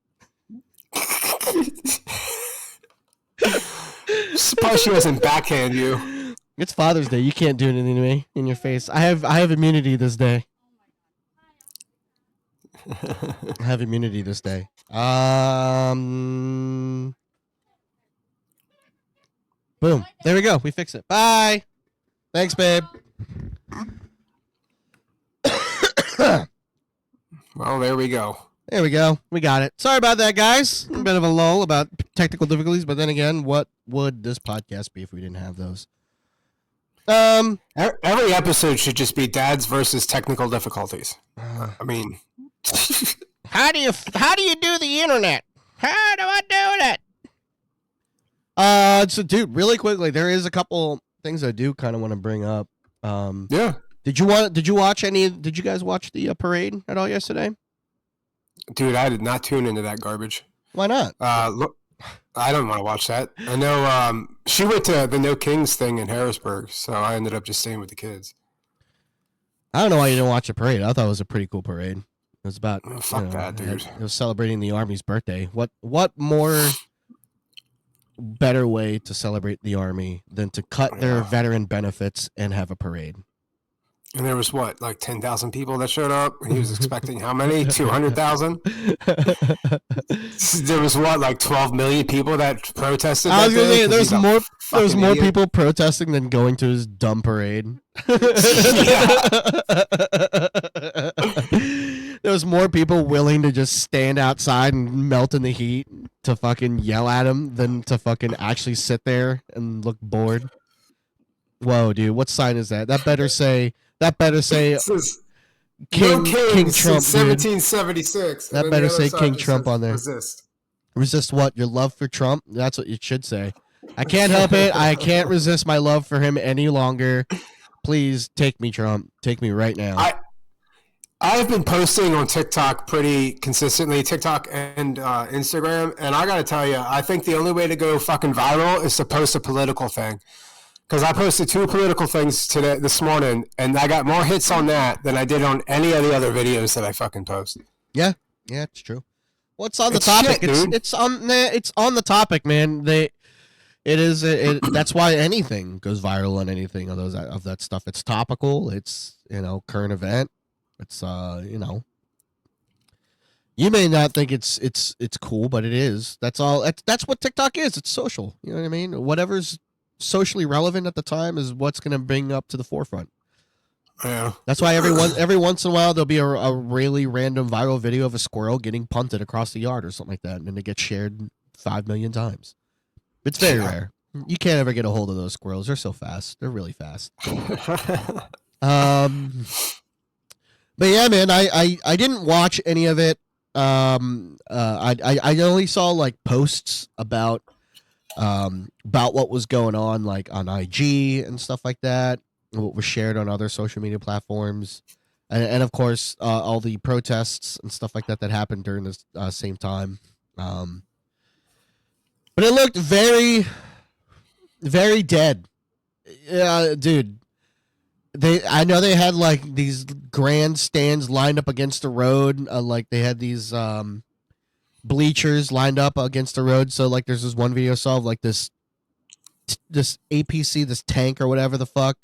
Suppose she doesn't backhand you. It's Father's Day. You can't do anything to me in your face. I have immunity this day. I have immunity this day. Boom. There we go. We fixed it. Bye. Thanks, babe. Well, there we go. There we go. We got it. Sorry about that, guys. A bit of a lull about technical difficulties, but then again, what would this podcast be if we didn't have those? Every episode should just be dads versus technical difficulties. I mean, how do you do the internet? How do I do it? So, dude, really quickly, there is a couple things I do kind of want to bring up. yeah. Did you guys watch the parade at all yesterday? Dude, I did not tune into that garbage. Why not? Look, I don't want to watch that. I know she went to the No Kings thing in Harrisburg, so I ended up just staying with the kids. I don't know why you didn't watch the parade. I thought it was a pretty cool parade. It was about Fuck that, dude. It was celebrating the Army's birthday. What more better way to celebrate the Army than to cut their veteran benefits and have a parade? And there was what, like 10,000 people that showed up? And he was expecting how many? 200,000? There was what, like 12 million people that protested? I was that gonna day? say 'Cause he's a there was fucking more idiot. people protesting than going to his dumb parade. There was more people willing to just stand outside and melt in the heat to fucking yell at him than to fucking actually sit there and look bored. Whoa, dude, what sign is that? That better say It says, King no Kings King Trump, since dude. 1776. That And then better the other say side King just Trump says, on there. Resist. Resist what? Your love for Trump? That's what it should say. I can't help it. I can't resist my love for him any longer. Please take me, Trump. Take me right now. I've been posting on TikTok pretty consistently, TikTok and Instagram, and I gotta tell you, I think the only way to go fucking viral is to post a political thing. Because I posted 2 political things this morning, and I got more hits on that than I did on any of the other videos that I fucking post. Yeah, it's true. What's on the It's topic? shit, dude. It's on the topic, man. That's why anything goes viral on anything of that stuff. It's topical. It's current event. It's you may not think it's cool, but it is. That's all. That's what TikTok is. It's social. You know what I mean? Whatever's socially relevant at the time is what's going to bring up to the forefront. Yeah. That's why every once in a while there'll be a really random viral video of a squirrel getting punted across the yard or something like that, and then it gets shared 5 million times. It's very rare. You can't ever get a hold of those squirrels. They're so fast. They're really fast. But yeah, man, I didn't watch any of it. I only saw like posts about what was going on, like on IG and stuff like that, what was shared on other social media platforms, and of course all the protests and stuff like that happened during this same time. But it looked very, very dead. Yeah, dude. I know they had like these grandstands lined up against the road, like they had these bleachers lined up against the road. So like there's this one video I saw of like this APC, this tank or whatever the fuck,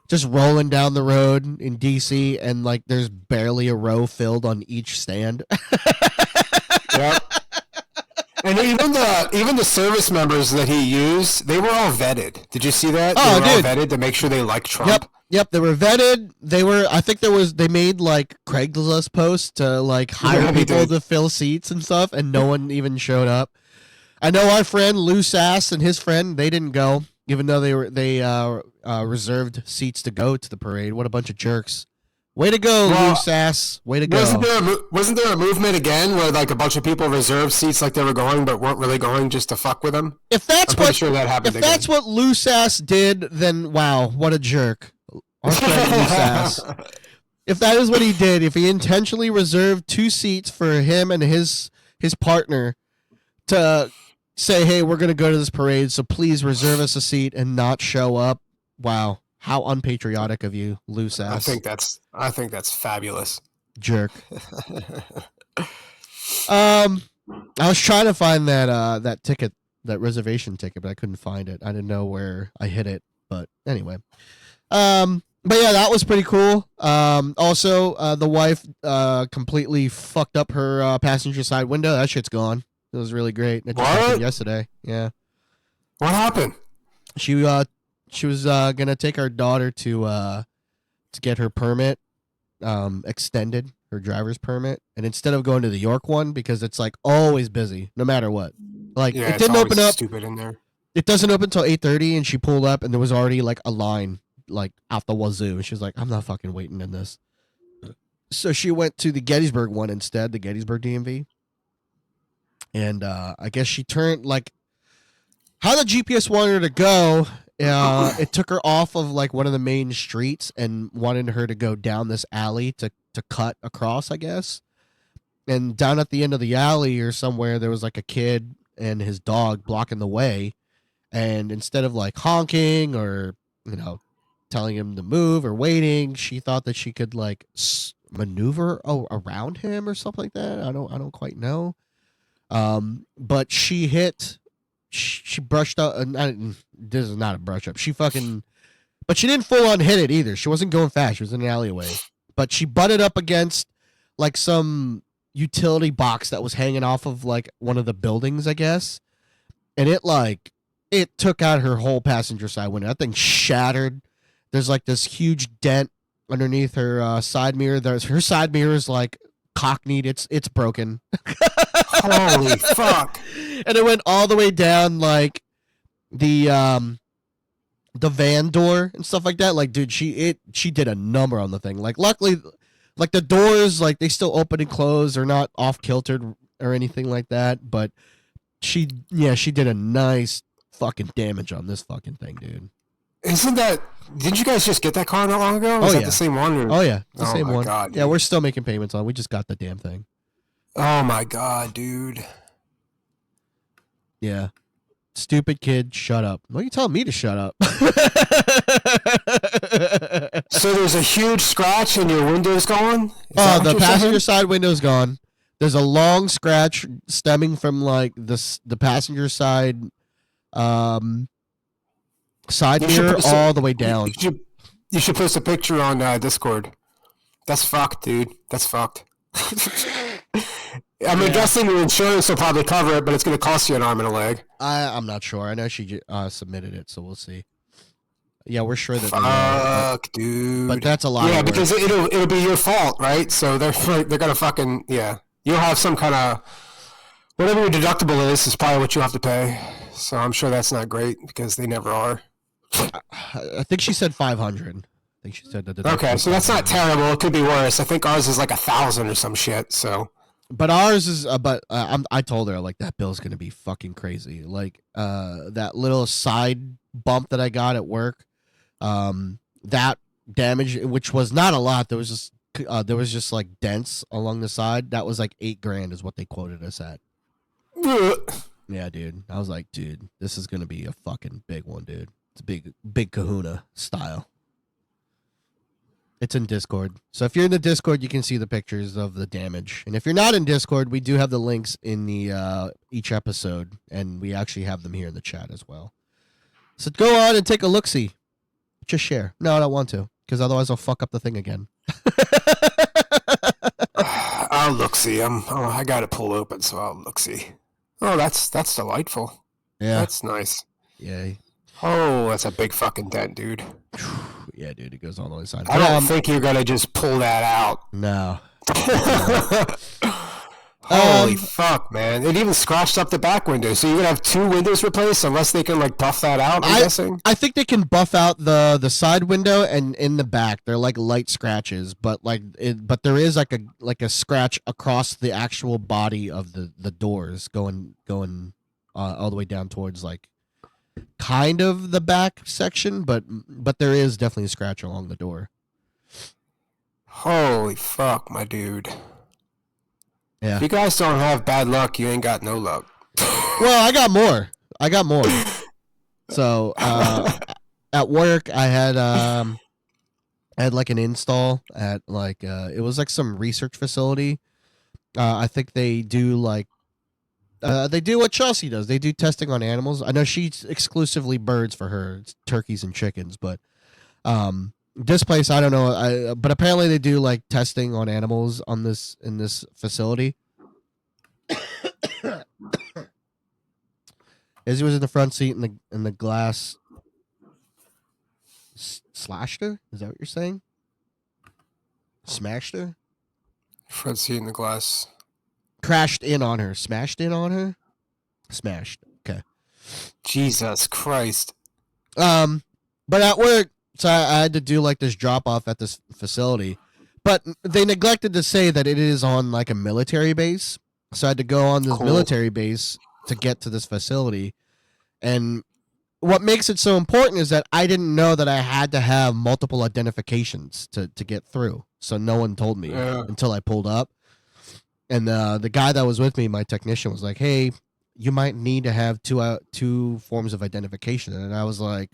just rolling down the road in DC, and like there's barely a row filled on each stand. Yep. And even the service members that he used, they were all vetted. Did you see that? Oh, they were all dude. vetted to make sure they like Trump. Yep, they were vetted. They made like Craigslist posts to like hire Yeah, they people did. to fill seats and stuff, and no one even showed up. I know our friend Lou Sass and his friend, they didn't go, even though they reserved seats to go to the parade. What a bunch of jerks. Way to go, Well, Lou Sass. Way to go. Wasn't there a movement again where like a bunch of people reserved seats like they were going but weren't really going just to fuck with them? If that's I'm pretty what sure that happened if that's what Lou Sass did, then wow, what a jerk. Our friend Lou Sass. If that is what he did, if he intentionally reserved 2 seats for him and his partner to say, hey, we're going to go to this parade, so please reserve us a seat and not show up. Wow. How unpatriotic of you, Lou Sass. I think that's fabulous. Jerk. I was trying to find that ticket, that reservation ticket, but I couldn't find it. I didn't know where I hid it, but anyway. But yeah, that was pretty cool. Also, the wife completely fucked up her passenger side window. That shit's gone. It was really great. It just happened What? yesterday. Yeah. What happened? she was gonna take our daughter to get her permit extended, her driver's permit, and instead of going to the York one because it's like always busy no matter what. Like Yeah, it it's didn't always open up. stupid in there. It doesn't open until 8:30, and she pulled up and there was already like a line like out the wazoo, and she was like, "I'm not fucking waiting in this." So she went to the Gettysburg one instead, the Gettysburg DMV. And I guess she turned like how the GPS wanted her to go. It took her off of like one of the main streets and wanted her to go down this alley to cut across, I guess. And down at the end of the alley or somewhere, there was like a kid and his dog blocking the way. And instead of like honking or telling him to move or waiting, she thought that she could like maneuver around him or something like that. I don't quite know. But she brushed up. This is not a brush up. But she didn't full on hit it either. She wasn't going fast. She was in an alleyway. But she butted up against like some utility box that was hanging off of like one of the buildings, I guess. And it took out her whole passenger side window. That thing shattered. There's like this huge dent underneath her side mirror. Her side mirror is like cockneyed. It's broken. Holy fuck! And it went all the way down like the van door and stuff like that. Like, dude, she did a number on the thing. Like, luckily, like the doors, like they still open and close. They're not off kiltered or anything like that. But she did a nice fucking damage on this fucking thing, dude. Isn't that? Didn't you guys just get that car not long ago? Was that the same one? Or? Oh yeah, it's the Oh same my one. God, Yeah, dude. we're still making payments on. We just got the damn thing. Oh my god, dude. Yeah. Stupid kid, shut up. Why are you telling me to shut up? So there's a huge scratch and your window's gone? Is that Oh, what the you're passenger saying? side window's gone. There's a long scratch stemming from like the passenger side side You should mirror post a- all the way down. You should post a picture on Discord. That's fucked, dude. That's fucked. I'm guessing your insurance will probably cover it, but it's going to cost you an arm and a leg. I'm not sure. I know she submitted it, so we'll see. Yeah, we're sure that they are, Fuck, dude. but that's a lot. Yeah, of work. because it'll be your fault, right? So they're gonna fucking You'll have some kind of whatever your deductible is probably what you have to pay. So I'm sure that's not great because they never are. I think she said 500. I think she said that. Okay, so that's not terrible. It could be worse. I think ours is like 1,000 or some shit. So. But ours is, I told her like that bill's gonna be fucking crazy. Like that little side bump that I got at work, that damage, which was not a lot. There was just like dents along the side. That was like $8,000 is what they quoted us at. Yeah, dude. I was like, dude, this is gonna be a fucking big one, dude. It's big Kahuna style. It's in Discord. So if you're in the Discord, you can see the pictures of the damage. And if you're not in Discord, we do have the links in the each episode, and we actually have them here in the chat as well. So go on and take a look-see. Just share. No, I don't want to, because otherwise I'll fuck up the thing again. I'll look see. I got it pulled open, so I'll look see. Oh, that's delightful. Yeah. That's nice. Yeah. Oh, that's a big fucking dent, dude. Yeah, dude, it goes all the way inside. I don't think you're gonna just pull that out. No. Holy fuck, man! It even scratched up the back window, so you're gonna have 2 windows replaced unless they can like buff that out. I'm guessing. I think they can buff out the side window and in the back. They're like light scratches, but but there is like a scratch across the actual body of the doors going all the way down towards like kind of the back section, but there is definitely a scratch along the door. Holy fuck, my dude! Yeah. If you guys don't have bad luck, you ain't got no luck. Well, I got more. So at work, I had like an install at like it was like some research facility. I think they do like they do what Chelsea does. They do testing on animals. I know she's exclusively birds for her. It's turkeys and chickens, but this place I don't know. But apparently they do like testing on animals in this facility. Izzy was in the front seat in the glass Slashed her? Is that what you're saying? Smashed her? Front seat in the glass. Crashed in on her. Smashed in on her? Smashed. Okay. Jesus Christ. But at work, so I had to do like this drop off at this facility. But they neglected to say that it is on like a military base. So I had to go on this Cool. military base to get to this facility. And what makes it so important is that I didn't know that I had to have multiple identifications to get through. So no one told me until I pulled up. And the guy that was with me, my technician, was like, hey, you might need to have two forms of identification. And I was like,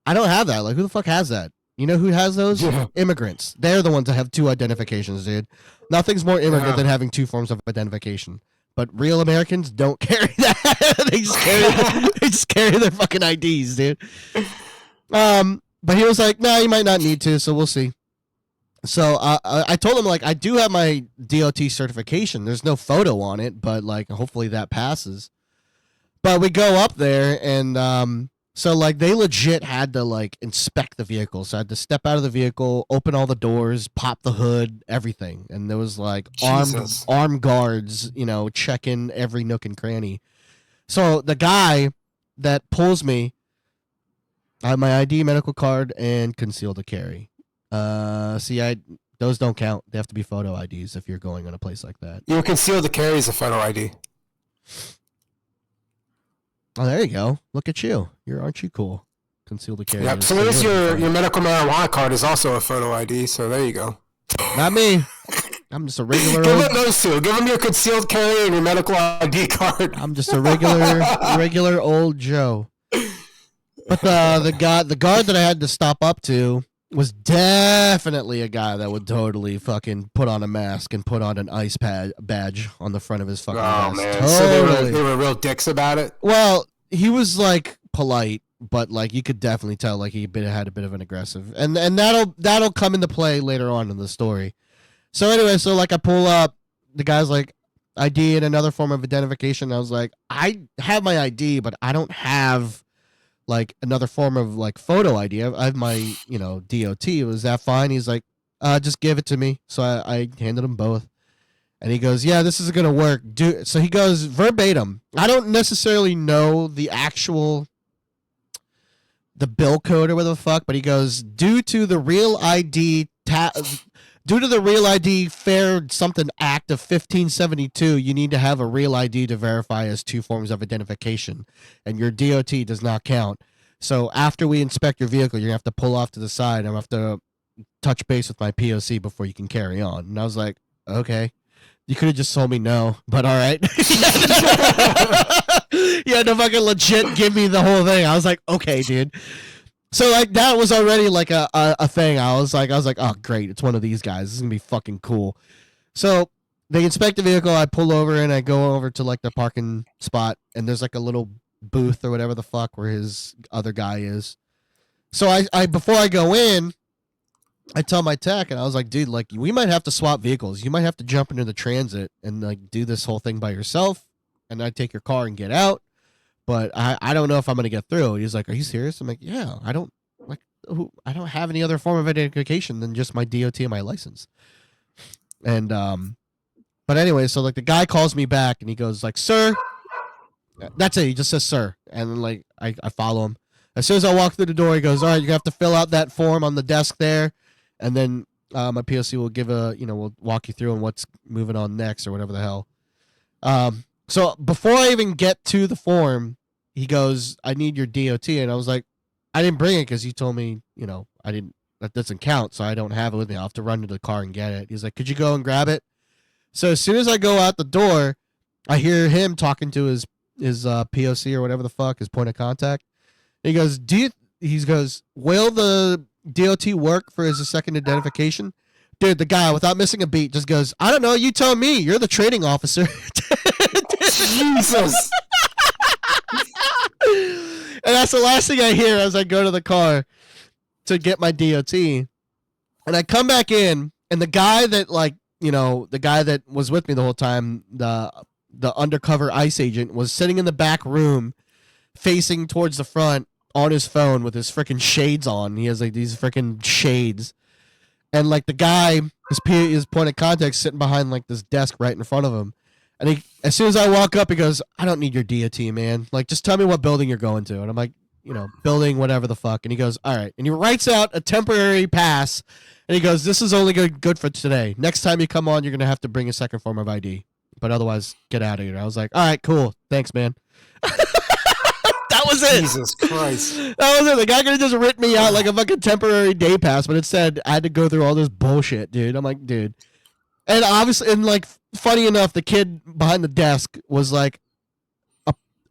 I don't have that. Like, who the fuck has that? You know who has those? Yeah. Immigrants. They're the ones that have two identifications, dude. Nothing's more immigrant Yeah. than having two forms of identification. But real Americans don't carry that. they just carry their fucking IDs, dude. But he was like, "No, you might not need to, so we'll see." So I told him, like, I do have my DOT certification. There's no photo on it, but like, hopefully that passes. But we go up there, and so like they legit had to like inspect the vehicle. So I had to step out of the vehicle, open all the doors, pop the hood, everything. And there was like Jesus. armed guards, you know, checking every nook and cranny. So the guy that pulls me, I have my ID, medical card, and concealed to carry. Those don't count. They have to be photo IDs if you're going on a place like that. You concealed to carry as a photo ID. Oh, there you go. Look at you. Aren't you cool? Concealed to carry. Yep. is So is photo. your medical marijuana card is also a photo ID. So there you go. Not me. I'm just a regular Give old. them those two. Give them your concealed carry and your medical ID card. I'm just a regular old Joe. But the guard that I had to stop up to was definitely a guy that would totally fucking put on a mask and put on an ice badge on the front of his fucking Oh vest. man. Totally. So they were real dicks about it. Well, he was like polite, but like you could definitely tell like he had a bit of an aggressive, and that'll come into play later on in the story. So anyway, so like I pull up, the guy's like ID and another form of identification. I was like, I have my ID, but I don't have like another form of like photo ID. I have my DOT. Was that fine? He's like, just give it to me. So I handed him both. And he goes, yeah, this isn't going to work. So he goes verbatim. I don't necessarily know the bill code or whatever the fuck, but he goes, due to the Real ID Fair something Act of 1572, you need to have a real ID to verify as two forms of identification, and your DOT does not count. So after we inspect your vehicle, you're going to have to pull off to the side. I'm going to have to touch base with my POC before you can carry on. And I was like, okay. You could have just told me no, but all right. You had to fucking legit give me the whole thing. I was like, okay, dude. So like that was already like a thing. I was like, oh great, it's one of these guys. This is gonna be fucking cool. So they inspect the vehicle. I pull over and I go over to like the parking spot, and there's like a little booth or whatever the fuck where his other guy is. So I before I go in, I tell my tech, and I was like, dude, like, we might have to swap vehicles. You might have to jump into the transit and like do this whole thing by yourself, and I take your car and get out. But I don't know if I'm gonna get through. He's like, are you serious? I'm like, yeah. I don't have any other form of identification than just my DOT and my license. And but anyway, so like the guy calls me back and he goes like, sir. That's it. He just says sir, and then like I follow him. As soon as I walk through the door, he goes, all right, you have to fill out that form on the desk there. And then my POC will we'll walk you through on what's moving on next or whatever the hell. So before I even get to the form, he goes, I need your DOT. And I was like, I didn't bring it because you told me, that doesn't count. So I don't have it with me. I'll have to run to the car and get it. He's like, could you go and grab it? So as soon as I go out the door, I hear him talking to his POC or whatever the fuck, his point of contact. He goes, will the DOT work for as a second identification? Dude, the guy, without missing a beat, just goes, I don't know, you tell me. You're the trading officer. Jesus. And that's the last thing I hear as I go to the car to get my DOT. And I come back in, and the guy that the guy that was with me the whole time, the undercover ICE agent, was sitting in the back room facing towards the front on his phone with his freaking shades on. He has like these freaking shades, and like the guy, his point of contact sitting behind like this desk right in front of him. And he, as soon as I walk up, he goes, "I don't need your DOT, man. Like, just tell me what building you're going to." And I'm like, building whatever the fuck. And he goes, "All right." And he writes out a temporary pass. And he goes, "This is only good for today. Next time you come on, you're gonna have to bring a second form of ID. But otherwise, get out of here." I was like, "All right, cool. Thanks, man." That was it. Jesus Christ. That was it. The guy could have just written me out like a fucking temporary day pass, but instead I had to go through all this bullshit, dude. I'm like, dude. And obviously, and like, funny enough, the kid behind the desk was like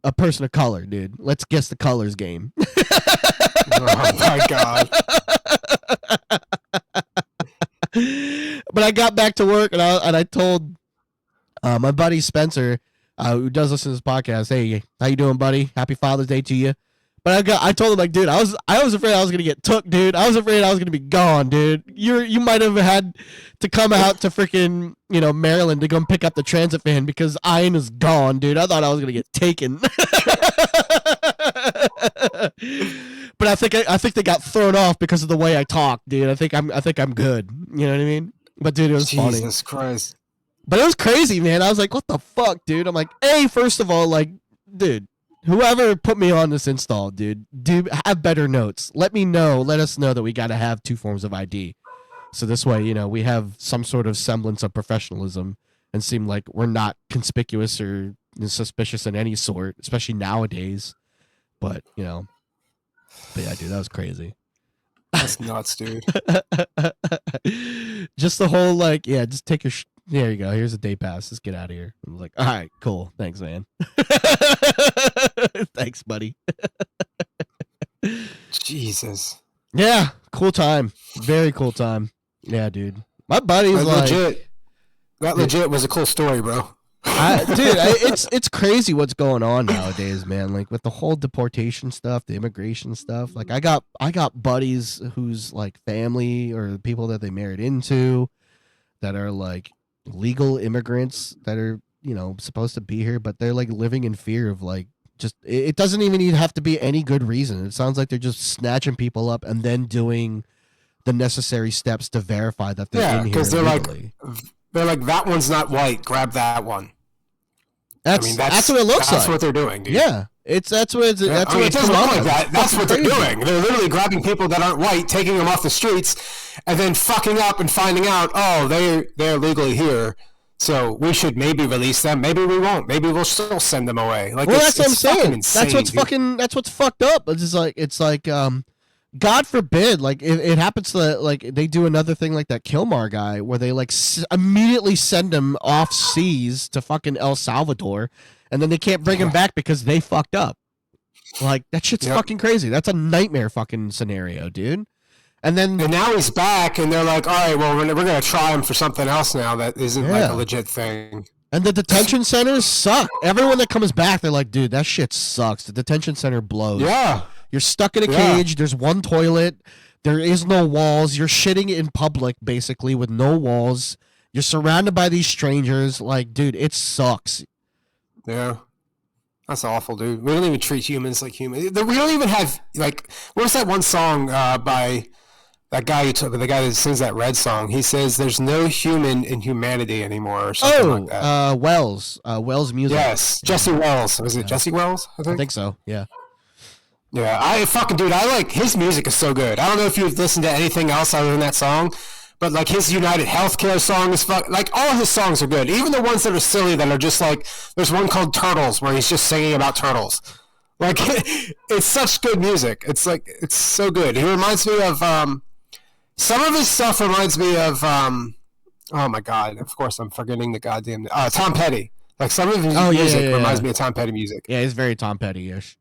a person of color, dude. Let's guess the colors game. Oh my God. But I got back to work and I told my buddy Spencer, who does listen to this podcast, "Hey, how you doing, buddy? Happy Father's Day to you." But I told him, like, dude, I was afraid I was gonna get took, dude. I was afraid I was gonna be gone, dude. You might have had to come out to freaking Maryland to go and pick up the transit van because Ian is gone, dude. I thought I was gonna get taken. But I think they got thrown off because of the way I talk, dude. I think I'm good. You know what I mean? But dude, it was funny. Jesus Christ. But it was crazy, man. I was like, what the fuck, dude? I'm like, hey, first of all, like, dude, whoever put me on this install, dude, have better notes. Let us know that we got to have 2 forms of ID. So this way, we have some sort of semblance of professionalism and seem like we're not conspicuous or suspicious in any sort, especially nowadays. But yeah, dude, that was crazy. That's nuts, dude. Just the whole, like, yeah, just take your there you go. Here's a day pass. Let's get out of here. I was like, all right, cool. Thanks, man. Thanks, buddy. Jesus. Yeah, cool time. Very cool time. Yeah, dude. My buddy's That legit was a cool story, bro. It's crazy what's going on nowadays, man. Like with the whole deportation stuff, the immigration stuff. Like I got buddies whose like family or the people that they married into that are like legal immigrants that are supposed to be here, but they're like living in fear of like just it doesn't even have to be any good reason. It sounds like they're just snatching people up and then doing the necessary steps to verify that they're in here because illegally. They're like, that one's not white. Grab that one. That's what it looks like. That's what they're doing, dude. Yeah, it doesn't look like that. That's what they're doing. They're literally grabbing people that aren't white, taking them off the streets, and then fucking up and finding out, oh, they're legally here, so we should maybe release them. Maybe we won't. Maybe we'll still send them away. Like, well, that's what I'm saying. Insane, that's what's fucked up. It's like God forbid, like it happens to like they do another thing like that Kilmar guy where they like immediately send him off seas to fucking El Salvador, and then they can't bring him back because they fucked up. Like that shit's fucking crazy. That's a nightmare fucking scenario, dude. And now he's back, and they're like, all right, well, we're gonna try him for something else now that isn't like a legit thing. And the detention centers suck. Everyone that comes back, they're like, dude, that shit sucks. The detention center blows. Yeah. You're stuck in a cage. There's one toilet. There is no walls. You're shitting in public, basically, with no walls. You're surrounded by these strangers. Like, dude, it sucks. Yeah. That's awful, dude. We don't even treat humans like humans. We don't even have, like, what was that one song by that guy the guy that sings that Red song? He says there's no human in humanity anymore or something like that. Wells music. Yes. Jesse Wells. Was it Jesse Wells? I think so, yeah. Yeah, I like his music is so good. I don't know if you've listened to anything else other than that song, but like his United Healthcare song is like all of his songs are good. Even the ones that are silly that are just like, there's one called Turtles where he's just singing about turtles. Like it's such good music. It's like, it's so good. He reminds me of, some of his stuff reminds me of, oh my God, of course I'm forgetting the goddamn, Tom Petty. Like some of his music reminds me of Tom Petty music. Yeah, he's very Tom Petty-ish.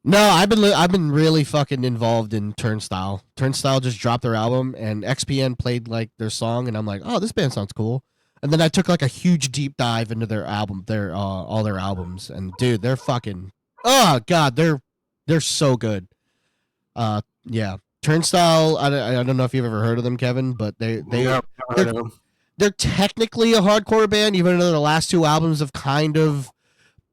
No, I've been really fucking involved in Turnstile. Turnstile just dropped their album, and XPN played like their song, and I'm like, oh, this band sounds cool. And then I took like a huge deep dive into their album, all their albums, and dude, they're fucking, oh god, they're so good. Yeah, Turnstile. I don't know if you've ever heard of them, Kevin, but they're technically a hardcore band, even though their last 2 albums have kind of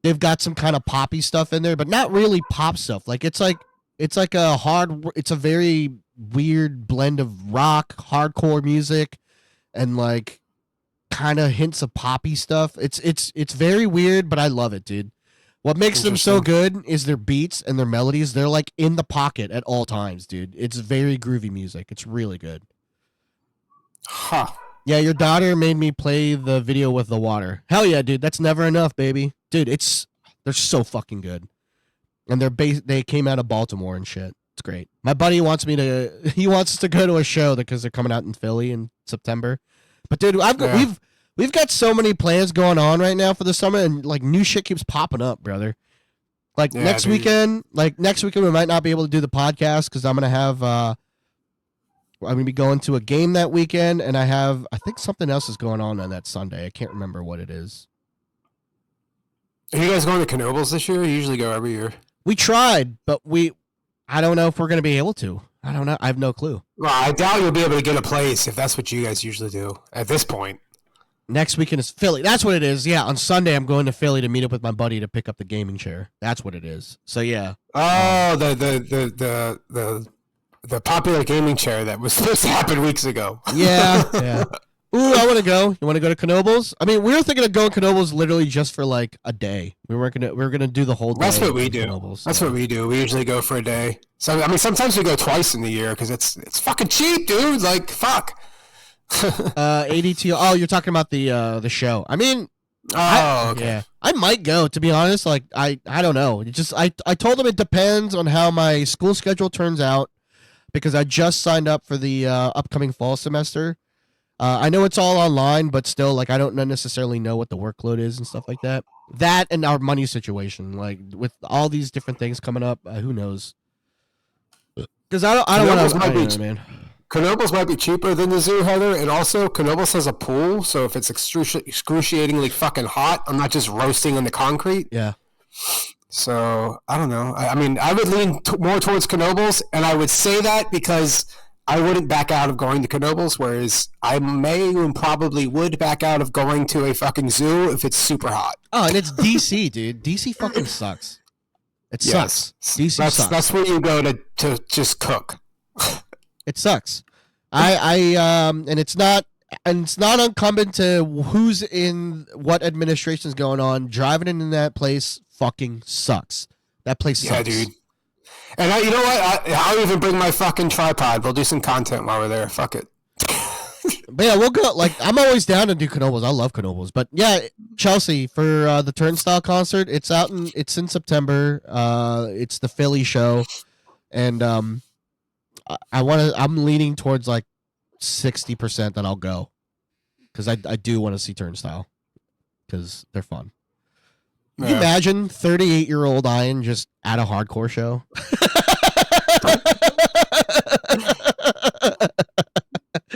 they've got some kind of poppy stuff in there, but not really pop stuff. Like it's like it's a very weird blend of rock, hardcore music, and like kind of hints of poppy stuff. It's very weird, but I love it, dude. What makes them so good is their beats and their melodies. They're like in the pocket at all times, dude. It's very groovy music. It's really good. Huh. Yeah, your daughter made me play the video with the water. Hell yeah, dude. That's never enough, baby. Dude, they're so fucking good. And they came out of Baltimore and shit. It's great. My buddy wants us to go to a show because they're coming out in Philly in September. But dude, we've got so many plans going on right now for the summer, and like new shit keeps popping up, brother. Like next weekend we might not be able to do the podcast because I'm gonna be going to a game that weekend, and I think something else is going on that Sunday. I can't remember what it is. Are you guys going to Knoebels this year? You usually go every year. We tried, but I don't know if we're going to be able to. I don't know. I have no clue. Well, I doubt you'll be able to get a place if that's what you guys usually do at this point. Next weekend is Philly. That's what it is. Yeah, on Sunday I'm going to Philly to meet up with my buddy to pick up the gaming chair. That's what it is. So yeah. Oh, the popular gaming chair that was supposed to happen weeks ago. Yeah, yeah. Ooh, I want to go. You want to go to Knoebels? I mean, we were thinking of going to Knoebels literally just for like a day. We were gonna do the whole day. That's what we do. That's what we do. We usually go for a day. So I mean, sometimes we go twice in the year because it's fucking cheap, dude. Like fuck. ADT. Oh, you're talking about the show. I mean, okay. Yeah, I might go. To be honest, like I don't know. It just I told them it depends on how my school schedule turns out because I just signed up for the upcoming fall semester. I know it's all online, but still, like, I don't necessarily know what the workload is and stuff like that. That and our money situation, like, with all these different things coming up, who knows? Because I don't want to, man. Knoebels might be cheaper than the zoo, Heather, and also Knoebels has a pool, so if it's excruciatingly fucking hot, I'm not just roasting in the concrete. Yeah. So, I don't know. I mean, I would lean more towards Knoebels, and I would say that because I wouldn't back out of going to Knoebels, whereas I may and probably would back out of going to a fucking zoo if it's super hot. Oh, and it's DC, dude. DC fucking sucks. It sucks. DC sucks. That's where you go to just cook. It sucks. And it's not incumbent to who's in what administration's going on. Driving into that place fucking sucks. That place sucks. Yeah, dude. And you know what? I'll even bring my fucking tripod. We'll do some content while we're there. Fuck it. But yeah, we'll go. Like, I'm always down to do Knoebels. I love Knoebels. But yeah, Chelsea, for the Turnstile concert, it's in September. It's the Philly show, and I'm leaning towards like 60% that I'll go because I do want to see Turnstile because they're fun. Can you imagine 38-year-old Ian just at a hardcore show?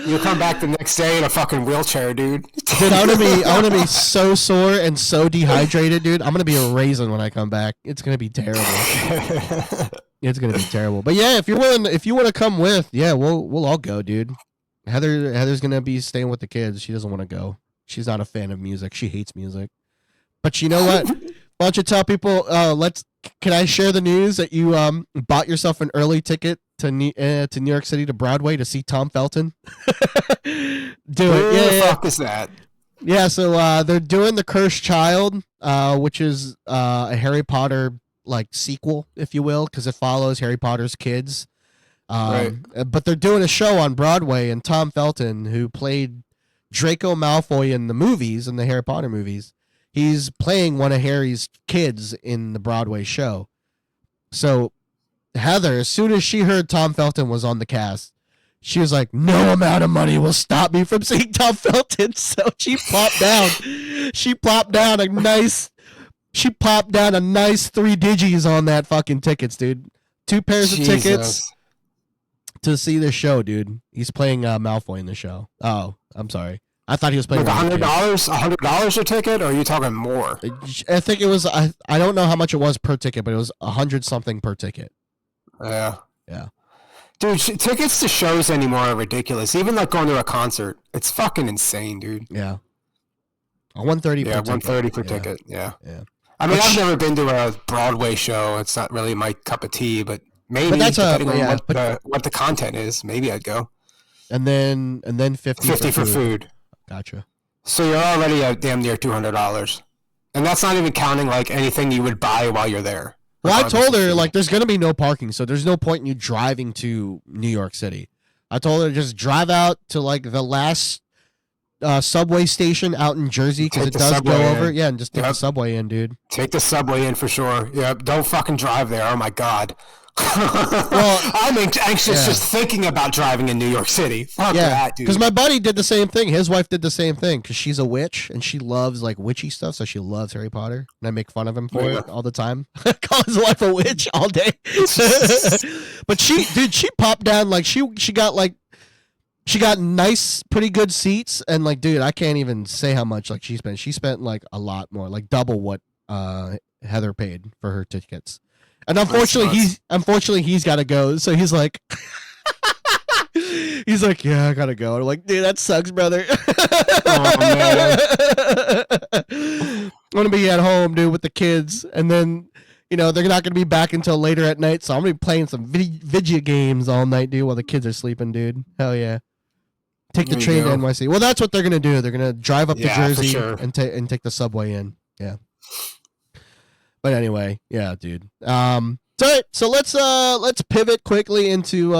You'll come back the next day in a fucking wheelchair, dude. Dude, I'm gonna be so sore and so dehydrated, dude. I'm gonna be a raisin when I come back. It's gonna be terrible. It's gonna be terrible. But yeah, if you want to come with, yeah, we'll all go, dude. Heather's gonna be staying with the kids. She doesn't want to go. She's not a fan of music. She hates music. But you know what? Why don't you tell people? Can I share the news that you bought yourself an early ticket to New York City to Broadway to see Tom Felton? Do it. Who the fuck is that? Yeah, so they're doing The Cursed Child, which is a Harry Potter like sequel, if you will, because it follows Harry Potter's kids. Right. But they're doing a show on Broadway, and Tom Felton, who played Draco Malfoy in the movies, in the Harry Potter movies, he's playing one of Harry's kids in the Broadway show. So Heather, as soon as she heard Tom Felton was on the cast, she was like, no amount of money will stop me from seeing Tom Felton. So she plopped down. She plopped down a nice 3 digis on that fucking tickets, dude. 2 pairs of tickets to see the show, dude. He's playing Malfoy in the show. Oh, I'm sorry. I thought he was playing. Like $100 a ticket, or are you talking more? I think it was. I don't know how much it was per ticket, but it was $100 something per ticket. Yeah. Dude, tickets to shows anymore are ridiculous. Even like going to a concert, it's fucking insane, dude. Yeah. $130. Yeah, $130 per ticket. Yeah. I mean, I've never been to a Broadway show. It's not really my cup of tea, but maybe But that's depending on what the content is, maybe I'd go. And then 50 for food. Gotcha. So you're already at damn near $200, and that's not even counting like anything you would buy while you're there. Well, I told her like there's gonna be no parking, so there's no point in you driving to New York City. I told her to just drive out to like the last subway station out in Jersey because it does go over. Yeah, and just take the subway in, dude. Take the subway in for sure. Yep. Don't fucking drive there. Oh my god. Well, I'm anxious just thinking about driving in New York City. Fuck that, dude. Because my buddy did the same thing. His wife did the same thing because she's a witch and she loves like witchy stuff. So she loves Harry Potter, and I make fun of him for it all the time. Call his wife a witch all day. But she popped down like she got nice, pretty good seats, and like, dude, I can't even say how much like she spent. She spent like a lot more, like double what Heather paid for her tickets. And unfortunately he's got to go. So he's like, yeah, I gotta go. I'm like, dude, that sucks, brother. Oh, man. I'm gonna be at home, dude, with the kids, and then they're not gonna be back until later at night. So I'm gonna be playing some video games all night, dude, while the kids are sleeping, dude. Hell yeah. Take the train to NYC. Well, that's what they're gonna do. They're gonna drive up to Jersey and take the subway in. Yeah. But anyway, yeah, dude. So let's pivot quickly into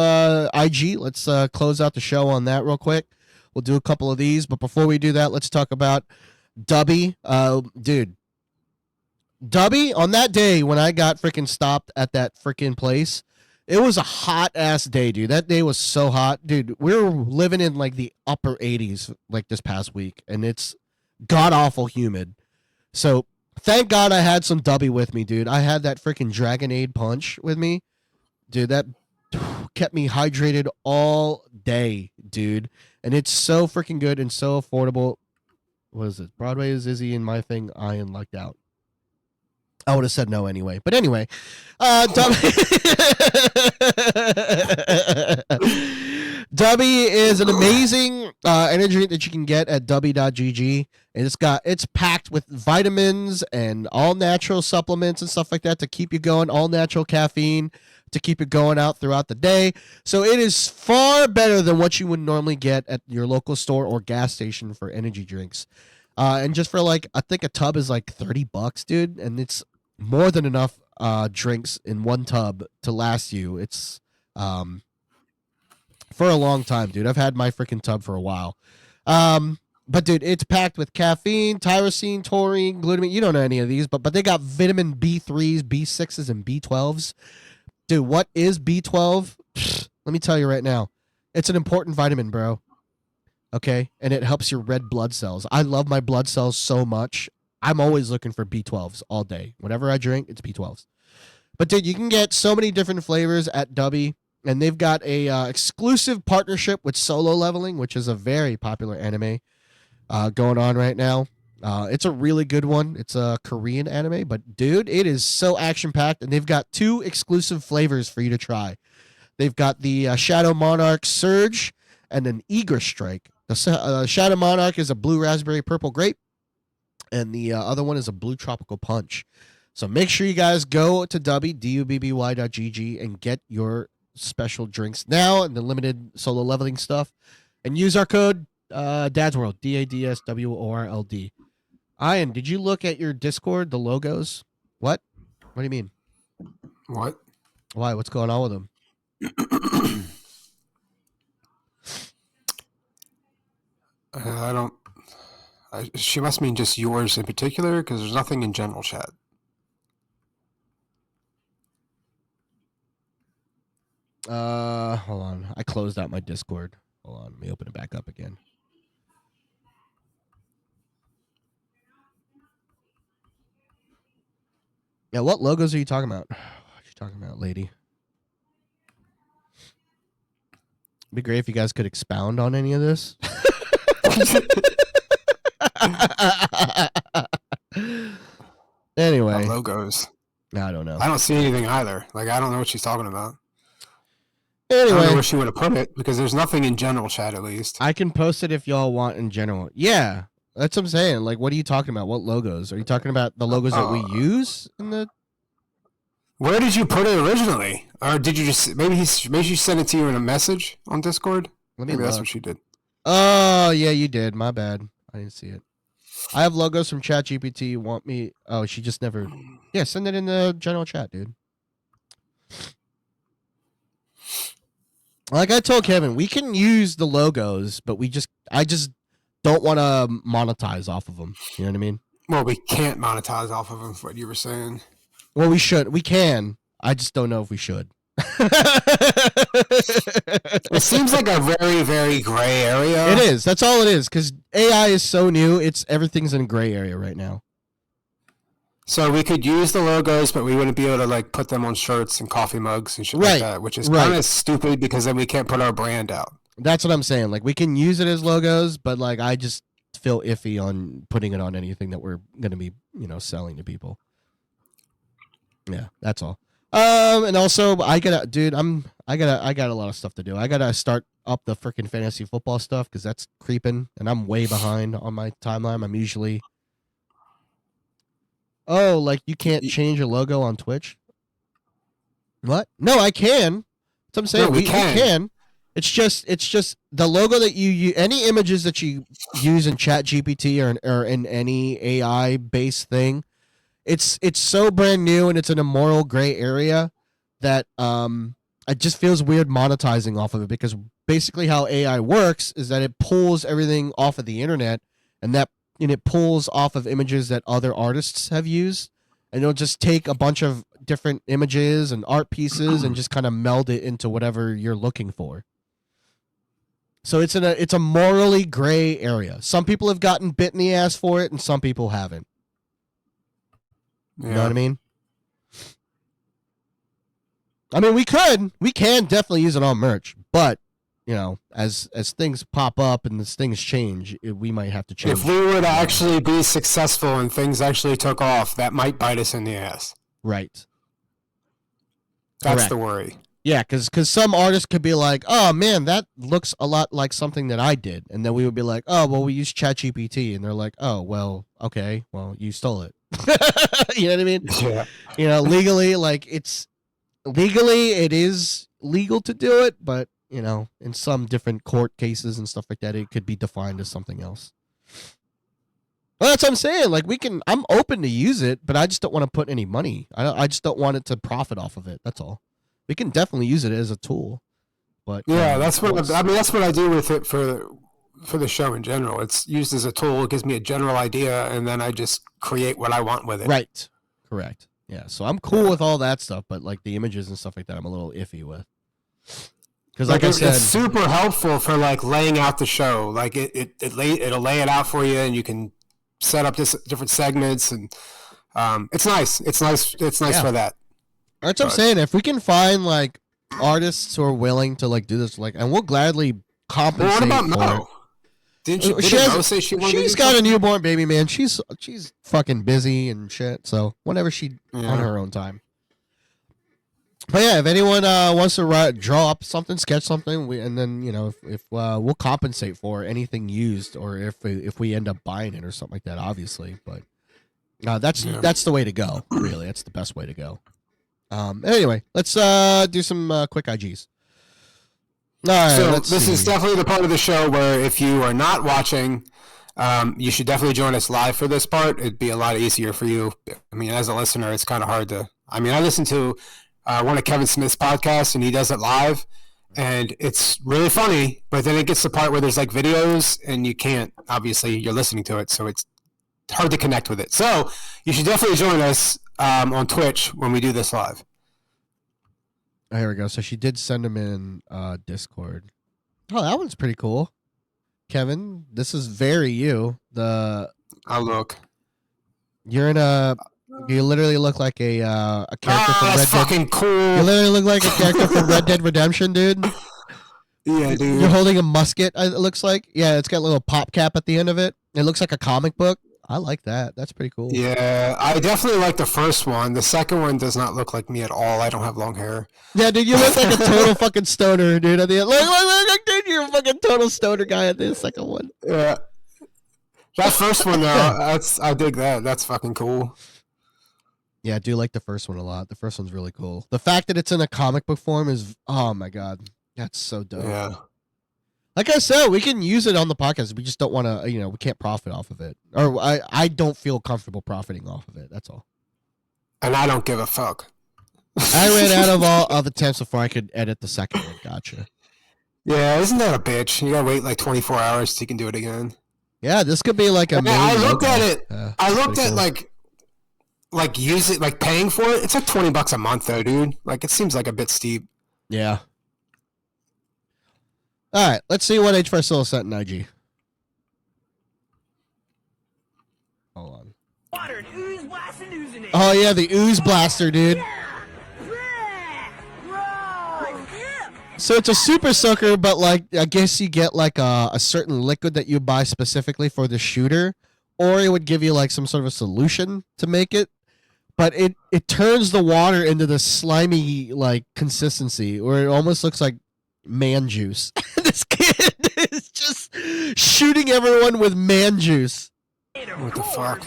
IG. Let's close out the show on that real quick. We'll do a couple of these, but before we do that, let's talk about Dubby. Dude, Dubby, on that day when I got freaking stopped at that freaking place, it was a hot ass day, dude. That day was so hot, dude. We were living in like the upper 80s like this past week, and it's god awful humid. So thank God I had some Dubby with me, dude. I had that freaking Dragonade punch with me. Dude, that kept me hydrated all day, dude. And it's so freaking good and so affordable. What is it? Broadway is Izzy and my thing, I am lucked out. I would have said no anyway. But anyway, Dubby is an amazing energy drink that you can get at dubby.gg. And it's packed with vitamins and all natural supplements and stuff like that to keep you going, all natural caffeine to keep it going out throughout the day. So it is far better than what you would normally get at your local store or gas station for energy drinks. And just for like, I think a tub is like $30, dude. And it's more than enough drinks in one tub to last you. It's for a long time, dude. I've had my freaking tub for a while. But dude, it's packed with caffeine, tyrosine, taurine, glutamine. You don't know any of these, but they got vitamin B3s, B6s, and B12s. Dude, what is B12? Let me tell you right now. It's an important vitamin, bro. Okay? And it helps your red blood cells. I love my blood cells so much. I'm always looking for B12s all day. Whenever I drink, it's B12s. But dude, you can get so many different flavors at Dubby. And they've got a exclusive partnership with Solo Leveling, which is a very popular anime going on right now. It's a really good one. It's a Korean anime, but dude, it is so action-packed, and they've got 2 exclusive flavors for you to try. They've got the Shadow Monarch Surge and an Eager Strike. The Shadow Monarch is a blue raspberry purple grape, and the other one is a blue tropical punch. So make sure you guys go to dubby.gg and get your special drinks now and the limited Solo Leveling stuff, and use our code DadsWorld, DADSWORLD. Ian, did you look at your Discord, the logos? What do you mean? What? Why? What's going on with them? She must mean just yours in particular, because there's nothing in general chat. Hold on. I closed out my Discord. Hold on. Let me open it back up again. Yeah, what logos are you talking about? What are you talking about, lady? It'd be great if you guys could expound on any of this. Anyway. Logos. I don't know. I don't see anything either. Like, I don't know what she's talking about. Anyway, I don't know where she would have put it, because there's nothing in general chat, at least. I can post it if y'all want in general. Yeah. That's what I'm saying. Like, what are you talking about? What logos? Are you talking about the logos that we use in the? Where did you put it originally? Or did you just maybe she sent it to you in a message on Discord? Let me Maybe that's look. what she did. Oh yeah, you did. My bad. I didn't see it. I have logos from ChatGPT. You want me? Oh, she just never. Yeah, send it in the general chat, dude. Like I told Kevin, we can use the logos, but I just don't want to monetize off of them. You know what I mean? Well, we can't monetize off of them. What you were saying. Well, we should. We can. I just don't know if we should. It seems like a very, very gray area. It is. That's all it is. Because AI is so new. Everything's in a gray area right now. So we could use the logos, but we wouldn't be able to like put them on shirts and coffee mugs and shit Right. like that, which is Right. kind of stupid because then we can't put our brand out. That's what I'm saying. Like we can use it as logos, but like I just feel iffy on putting it on anything that we're gonna be, selling to people. Yeah, that's all. And also I got a lot of stuff to do. I gotta start up the freaking fantasy football stuff because that's creeping, and I'm way behind on my timeline. I'm usually. Oh, like you can't change a logo on Twitch? What? No, I can. That's what I'm saying. No, we we can. can. It's just the logo that you any images that you use in ChatGPT or in any AI based thing. It's so brand new and it's in a moral gray area that it just feels weird monetizing off of it because basically how AI works is that it pulls everything off of the internet and it pulls off of images that other artists have used, and it'll just take a bunch of different images and art pieces and just kind of meld it into whatever you're looking for. So it's a morally gray area. Some people have gotten bit in the ass for it, and some people haven't. Yeah. You know what I mean? I mean, we can definitely use it on merch, but as things pop up and as things change, we might have to change. If we were to actually be successful and things actually took off, that might bite us in the ass. Right. That's Correct. the worry. Yeah, because some artists could be like, oh man, that looks a lot like something that I did, and then we would be like, oh well, we used ChatGPT, and they're like, oh well, okay, well you stole it. You know what I mean? Yeah. Legally, it is legal to do it, but in some different court cases and stuff like that, it could be defined as something else. Well, that's what I'm saying. Like I'm open to use it, but I just don't want to put any money. I just don't want it to profit off of it. That's all. We can definitely use it as a tool, but Yeah, that's what that's what I do with it for the show in general. It's used as a tool. It gives me a general idea, and then I just create what I want with it. Right. Correct. Yeah. So I'm cool with all that stuff, but like the images and stuff like that, I'm a little iffy with. Because like I said, it's super helpful for like laying out the show. Like it'll lay it out for you, and you can set up different segments, and it's nice. It's nice Yeah. for that. that's what I'm saying. If we can find like artists who are willing to like do this, like, and we'll gladly compensate. Well, what about for it. Mo? Didn't She has- Mo say she wanted to She's do got a something? newborn baby, man. She's fucking busy and shit. So whenever she Yeah. on her own time. But yeah, if anyone wants to draw up something, sketch something, and then if we'll compensate for anything used, or if we end up buying it or something like that, obviously. But that's the way to go. Really, that's the best way to go. Anyway, let's do some quick IGs. All right, So let's this see. is definitely the part of the show where if you are not watching, you should definitely join us live for this part. It'd be a lot easier for you. I mean, as a listener, it's kind of hard to. I mean, I listen to one of Kevin Smith's podcasts, and he does it live, and it's really funny. But then it gets to the part where there's like videos, and you can't. Obviously, you're listening to it, so it's hard to connect with it. So you should definitely join us on Twitch when we do this live. Oh, here we go. So she did send him in Discord. Oh, that one's pretty cool. Kevin, this is very you. I'll look. You're in you literally look like a character from Red That's Dead. fucking You cool. literally look like a character from Red Dead Redemption, dude. Yeah, dude. You're holding a musket, it looks like. Yeah, it's got a little pop cap at the end of it. It looks like a comic book. I like that. That's pretty cool. Yeah, I definitely like the first one. The second one does not look like me at all. I don't have long hair. Yeah, dude, you look like a total fucking stoner, dude. At the end. Look, dude, you're a fucking total stoner guy at the second one. Yeah. That first one though, I dig that. That's fucking cool. Yeah, I do like the first one a lot. The first one's really cool. The fact that it's in a comic book form is, oh my god, that's so dope. Yeah. Like I said, we can use it on the podcast. We just don't want to, we can't profit off of it. Or I don't feel comfortable profiting off of it. That's all. And I don't give a fuck. I ran out of all of attempts before I could edit the second one. Gotcha. Yeah, isn't that a bitch? You gotta wait like 24 hours till you can do it again. Yeah, this could be like a. Yeah, I looked at it. I looked at cool. like use it, like paying for it. It's like $20 a month though, dude. Like it seems like a bit steep. Yeah. All right, let's see what H4 Soul sent in IG. Hold on. Oh yeah, the ooze blaster, dude. So it's a super soaker, but like I guess you get like a certain liquid that you buy specifically for the shooter, or it would give you like some sort of a solution to make it. But it turns the water into this slimy like consistency, where it almost looks like man juice. This kid is just shooting everyone with man juice. What the fuck?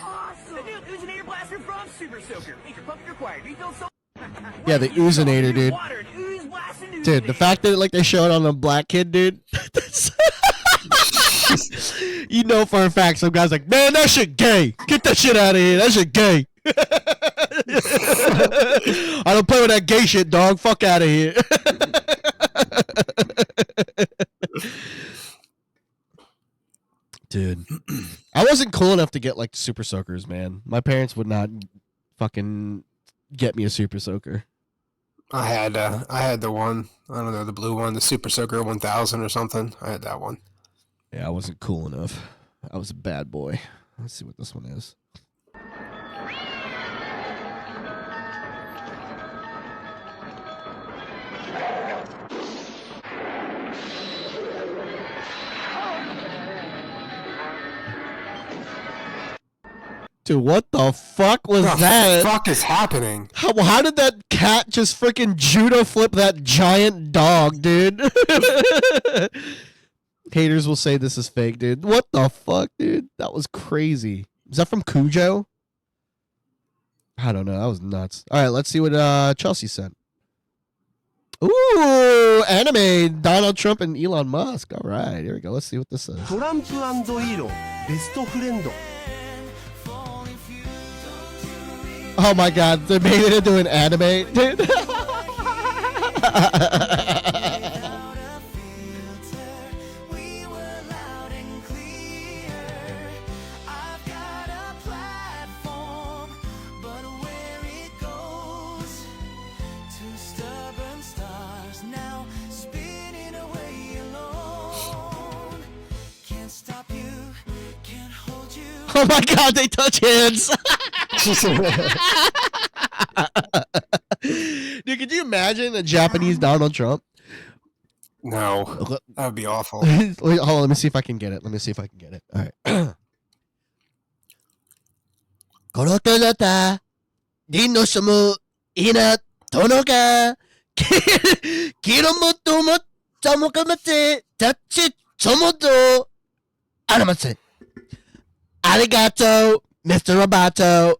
Yeah, the oozinator, dude. Dude, the fact that like they show it on a black kid, dude. You know for a fact some guy's like, man, that shit gay. Get that shit out of here. That shit gay. I don't play with that gay shit, dog. Fuck out of here. Dude, I wasn't cool enough to get like super soakers, man. My parents would not fucking get me a super soaker. I had the one. I don't know, the blue one, the Super Soaker 1000 or something. I had that one. Yeah, I wasn't cool enough. I was a bad boy. Let's see what this one is. Dude, what the fuck was What that? the fuck is happening? How did that cat just freaking judo flip that giant dog, dude? Haters will say this is fake, dude. What the fuck, dude? That was crazy. Is that from Cujo? I don't know. That was nuts. All right, let's see what Chelsea sent. Ooh, anime, Donald Trump and Elon Musk. All right, here we go. Let's see what this says. トランプ&イーロンベストフレンド Oh my god, they made it into an anime, dude. Oh my god, they touch hands. Dude, could you imagine a Japanese Donald Trump? No, that would be awful. Hold on, let me see if I can get it. All right. この手形、銀の人もいなとのが、キロもともともかまて、たっちともと、あらませ。ありがとう、Mr. Roboto.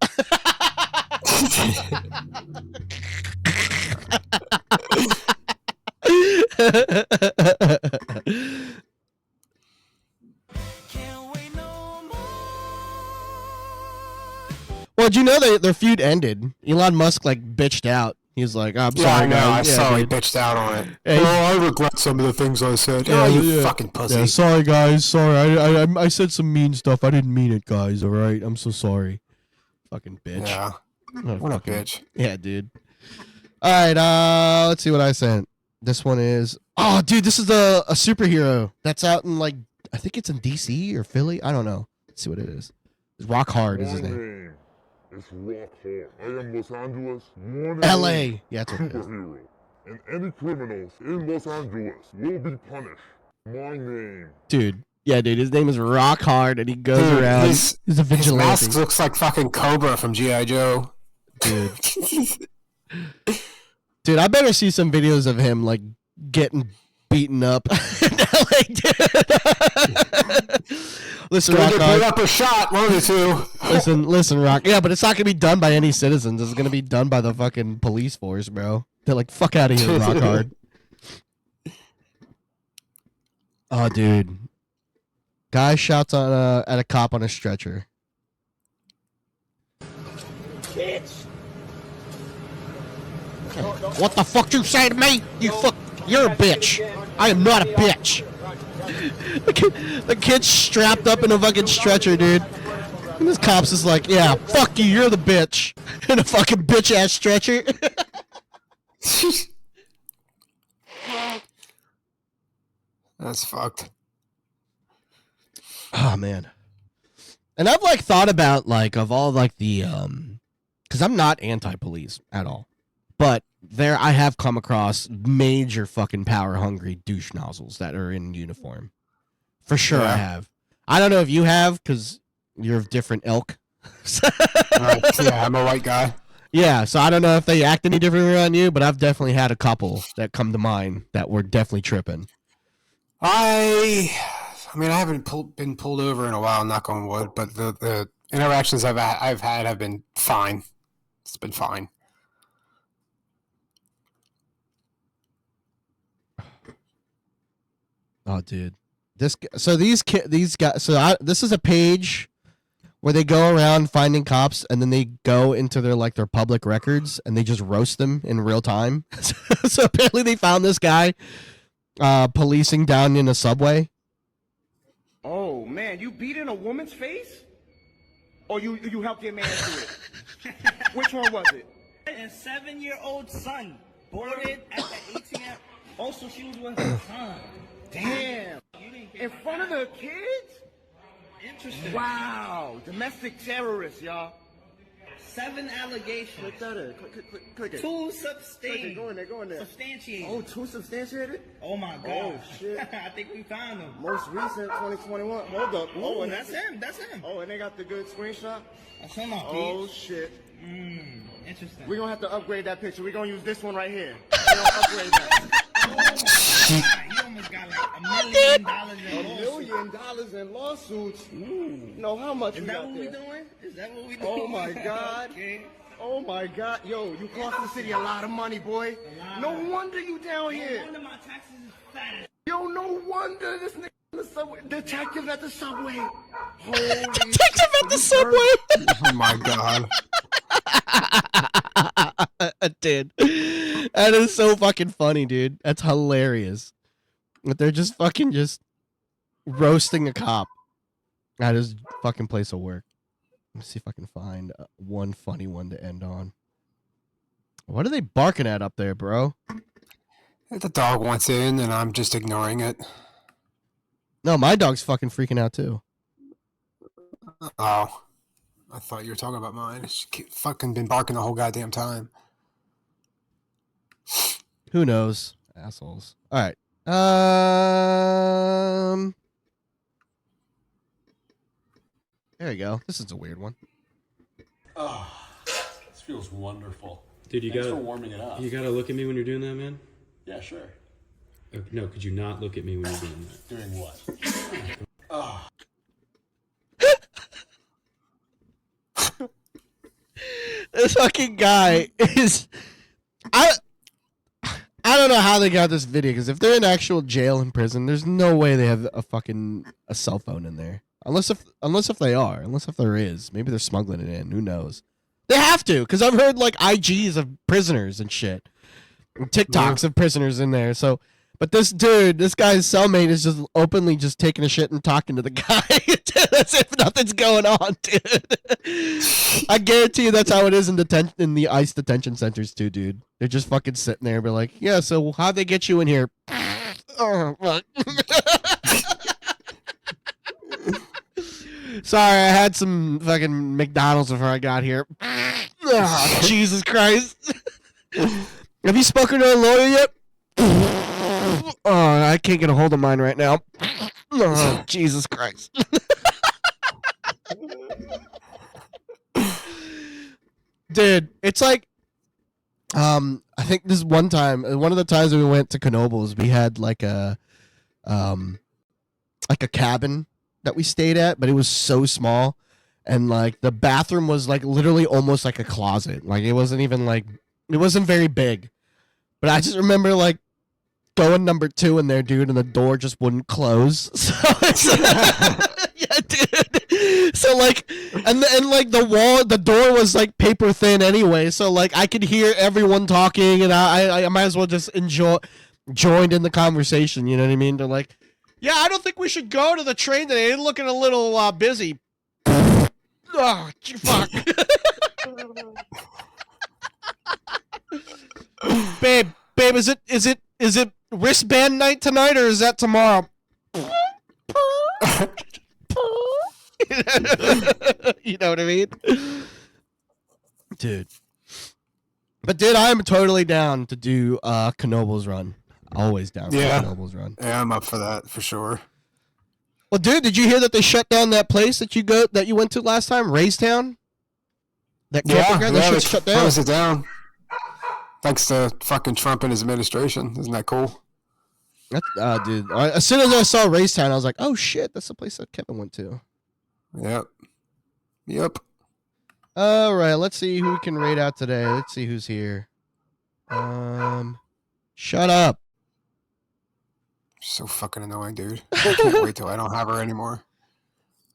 Well, did you know their feud ended? Elon Musk like bitched out. He was like, "I'm sorry, I know. I guys." saw he dude. bitched out on it. Hey. Oh, I regret some of the things I said. Yeah, you fucking pussy. Yeah, sorry, guys. Sorry, I said some mean stuff. I didn't mean it, guys. All right, I'm so sorry. Fucking bitch. Yeah. What a bitch. Yeah, dude. All right, let's see what I sent. This one is, oh, dude, this is a superhero that's out in like, I think it's in DC or Philly. I don't know. Let's see what it is. Rock Hard is his name. It's Rock Hard. I am Los Angeles, one L.A. Yeah, that's what it is. superhero, and any criminals in Los Angeles will be punished. My name. Dude. Yeah, dude, his name is Rock Hard, and he goes Dude, around. his He's a vigilante. mask looks like fucking Cobra from G.I. Joe. Dude. Dude, I better see some videos of him like getting beaten up. Like Listen, Gonna Rock get beat Hard. up or shot, one of the two. Listen, Rock. Yeah, but it's not gonna be done by any citizens. It's gonna be done by the fucking police force, bro. They're like, fuck out of here, Rock Hard. Oh, dude. Guy shouts on at a cop on a stretcher. What the fuck you say to me? You're a bitch. I am not a bitch. The kid's strapped up in a fucking stretcher, dude. And this cop's just like, yeah, fuck you, you're the bitch. In a fucking bitch ass stretcher. That's fucked. Oh man. And I've like thought about like of all like the because I'm not anti-police at all. But there I have come across major fucking power hungry douche nozzles that are in uniform. For sure I have. I don't know if you have because you're of different ilk. Yeah, I'm a white guy. Yeah, so I don't know if they act any differently on you, but I've definitely had a couple that come to mind that were definitely tripping. I mean, I haven't been pulled over in a while, knock on wood, but the interactions I've had have been fine. It's been fine. Oh, dude, these guys. So this is a page where they go around finding cops, and then they go into their public records, and they just roast them in real time. So apparently, they found this guy policing down in a subway. Oh man, you beat in a woman's face, or you helped your man do it? Which one was it? And 7-year-old son boarded at the ATM. Also, she was with her son. Damn! In front of the kids? Interesting. Wow! Domestic terrorists, y'all. 7 allegations. Click that in. Click it. 2 substantiated. Go in there. Substantiated. Oh, 2 substantiated? Oh my god. Oh shit. I think we found them. Most recent, 2021. Hold up. Oh, and that's him. Oh, and they got the good screenshot? That's him off Oh shit. Interesting. We're gonna have to upgrade that picture. We're gonna use this one right here. We're gonna upgrade that. You almost got like $1 million in lawsuits. $1 million in lawsuits? No, how much Is that what we doing? Oh my god. Okay. Oh my god. Yo, you cost the city a lot of money, boy. No wonder you down here. No wonder my taxes is fat. Yo, no wonder this nigga in the subway. Detective at the subway. Holy Detective at the subway. Oh my god. Dude, that is so fucking funny, dude. That's hilarious. But they're just roasting a cop at his fucking place of work. Let's see if I can find one funny one to end on. What are they barking at up there, bro? The dog wants in, and I'm just ignoring it. No, my dog's fucking freaking out too. Oh. I thought you were talking about mine. It's fucking been barking the whole goddamn time. Who knows? Assholes. All right. There you go. This is a weird one. Oh, this feels wonderful. Dude, Thanks for warming it up. You gotta look at me when you're doing that, man. Yeah, sure. No, could you not look at me when you're doing that? Doing what? Oh. This fucking guy is. I don't know how they got this video, because if they're in actual jail and prison, there's no way they have a cell phone in there. Unless if there is, maybe they're smuggling it in. Who knows? They have to, because I've heard like IGs of prisoners and shit, and TikToks of prisoners in there. So, but this guy's cellmate is just openly just taking a shit and talking to the guy as if nothing's going on, dude. I guarantee you that's how it is in the ICE detention centers too, dude. They're just fucking sitting there and be like, yeah, so how'd they get you in here? Oh, fuck. Sorry, I had some fucking McDonald's before I got here. Oh, Jesus Christ. Have you spoken to a lawyer yet? Oh, I can't get a hold of mine right now. Oh, Jesus Christ. Dude, it's like, I think this one time, one of the times we went to Knoebels, we had like a cabin that we stayed at, but it was so small. And like the bathroom was like literally almost like a closet. Like it wasn't even like, it wasn't very big. But I just remember like going number 2 in there, dude, and the door just wouldn't close. So it's, yeah, dude. So like, and like the door was like paper thin anyway. So like I could hear everyone talking, and I might as well just joined in the conversation. You know what I mean? They're like, yeah, I don't think we should go to the train today. They're looking a little busy. Oh, fuck. Babe, is it wristband night tonight, or is that tomorrow? You know what I mean? Dude. But dude, I'm totally down to do Knoebels run. Always down for Knoebels run. Yeah, I'm up for that for sure. Well, dude, did you hear that they shut down that place that you went to last time, Raystown? That campground, that shit's shut down. Closed it down. Thanks to fucking Trump and his administration. Isn't that cool? Dude, as soon as I saw Raystown, I was like, oh shit, that's the place that Kevin went to. Yep. All right, let's see who we can rate out today. Let's see who's here. Shut up. So fucking annoying, dude. I can't wait till I don't have her anymore.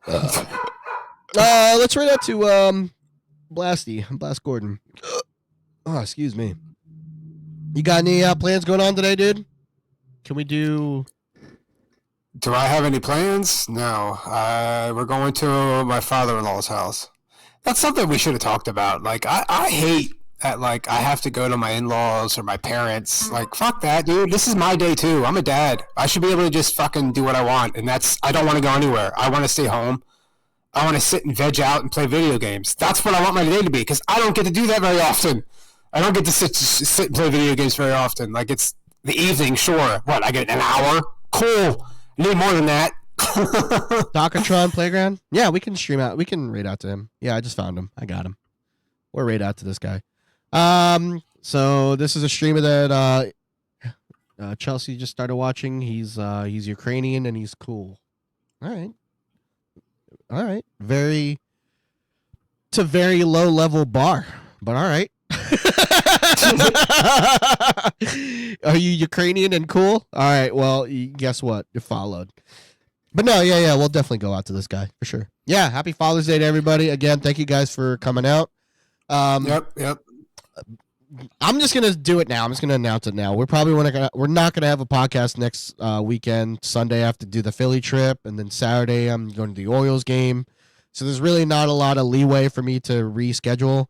Let's rate out to Blast Gordon. Oh, excuse me. You got any plans going on today, dude? Can we do? Do I have any plans? No. We're going to my father-in-law's house. That's something we should have talked about. Like, I hate that, like, I have to go to my in-laws or my parents. Like, fuck that, dude. This is my day, too. I'm a dad. I should be able to just fucking do what I want. And I don't want to go anywhere. I want to stay home. I want to sit and veg out and play video games. That's what I want my day to be, because I don't get to do that very often. I don't get to sit and play video games very often. Like, it's the evening, sure. What, I get an hour? Cool. I need more than that. Docatron Playground? Yeah, we can stream out. We can raid out to him. Yeah, I just found him. I got him. We'll raid out to this guy. So this is a streamer that Chelsea just started watching. He's Ukrainian and he's cool. All right. It's a very low level bar, but all right. Are you Ukrainian and cool? All right. Well, guess what? You're followed. But no, yeah, we'll definitely go out to this guy for sure. Yeah, happy Father's Day to everybody. Again, thank you guys for coming out. Yep. I'm just gonna do it now. I'm just gonna announce it now. We're not gonna have a podcast next weekend. Sunday I have to do the Philly trip, and then Saturday I'm going to the Orioles game. So there's really not a lot of leeway for me to reschedule.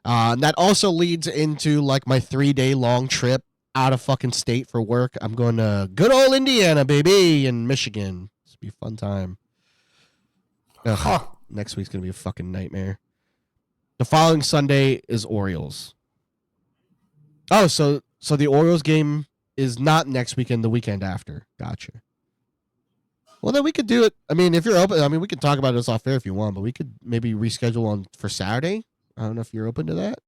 And that also leads into like my 3-day long trip out of fucking state for work. I'm going to good old Indiana, baby, and Michigan. It's gonna be a fun time. Next week's gonna be a fucking nightmare. The following Sunday is Orioles. Oh, so the Orioles game is not next weekend, the weekend after. Gotcha. Well, then we could do it. I mean, if you're open, I mean, we could talk about this off air if you want, but we could maybe reschedule for Saturday. I don't know if you're open to that.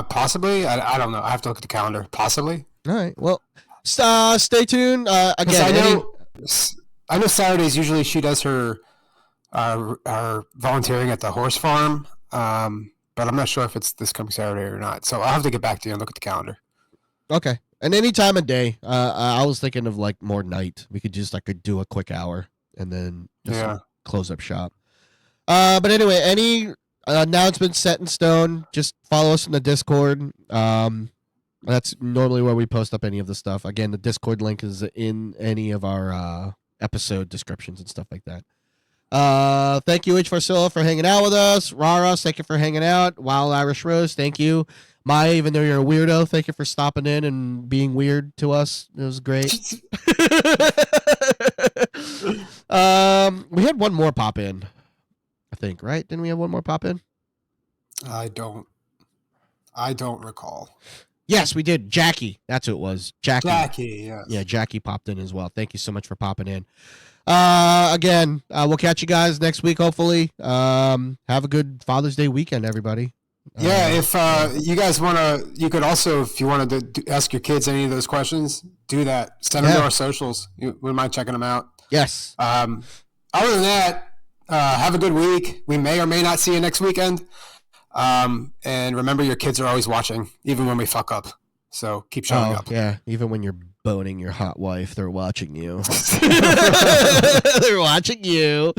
Possibly. I don't know. I have to look at the calendar. Possibly. All right. Well, stay tuned. Again, I know Saturdays usually she does her volunteering at the horse farm. But I'm not sure if it's this coming Saturday or not. So I'll have to get back to you and look at the calendar. Okay. And any time of day. I was thinking of like more night. We could just do a quick hour and then just close up shop. But anyway, any announcements set in stone, just follow us in the Discord. That's normally where we post up any of the stuff. Again, the Discord link is in any of our episode descriptions and stuff like that. Thank you, H. Farcilla, for hanging out with us. Rara, thank you for hanging out. Wild Irish Rose, thank you. Maya, even though you're a weirdo, thank you for stopping in and being weird to us. It was great. We had one more pop in, I think, right? Didn't we have one more pop in? I don't recall. Yes, we did. Jackie. That's who it was. Jackie, yes. Yeah, Jackie popped in as well. Thank you so much for popping in. Again, we'll catch you guys next week, hopefully. Have a good Father's Day weekend, everybody. Yeah, if you guys want to, you could also, if you wanted to ask your kids any of those questions, do that. Send them to our socials. We mind checking them out. Yes. Other than that, have a good week. We may or may not see you next weekend. And remember, your kids are always watching, even when we fuck up. So keep showing up. Yeah, even when you're boning your hot wife, they're watching you. They're watching you.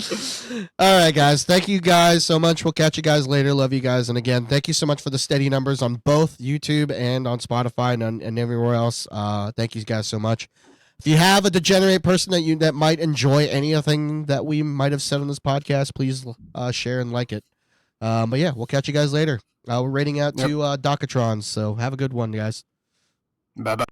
All right, guys. Thank you guys so much. We'll catch you guys later. Love you guys. And again, thank you so much for the steady numbers on both YouTube and on Spotify and everywhere else. Thank you guys so much. If you have a degenerate person that might enjoy anything that we might have said on this podcast, please share and like it. But yeah, we'll catch you guys later. We're rating out to Docatrons, so have a good one, guys. Bye-bye.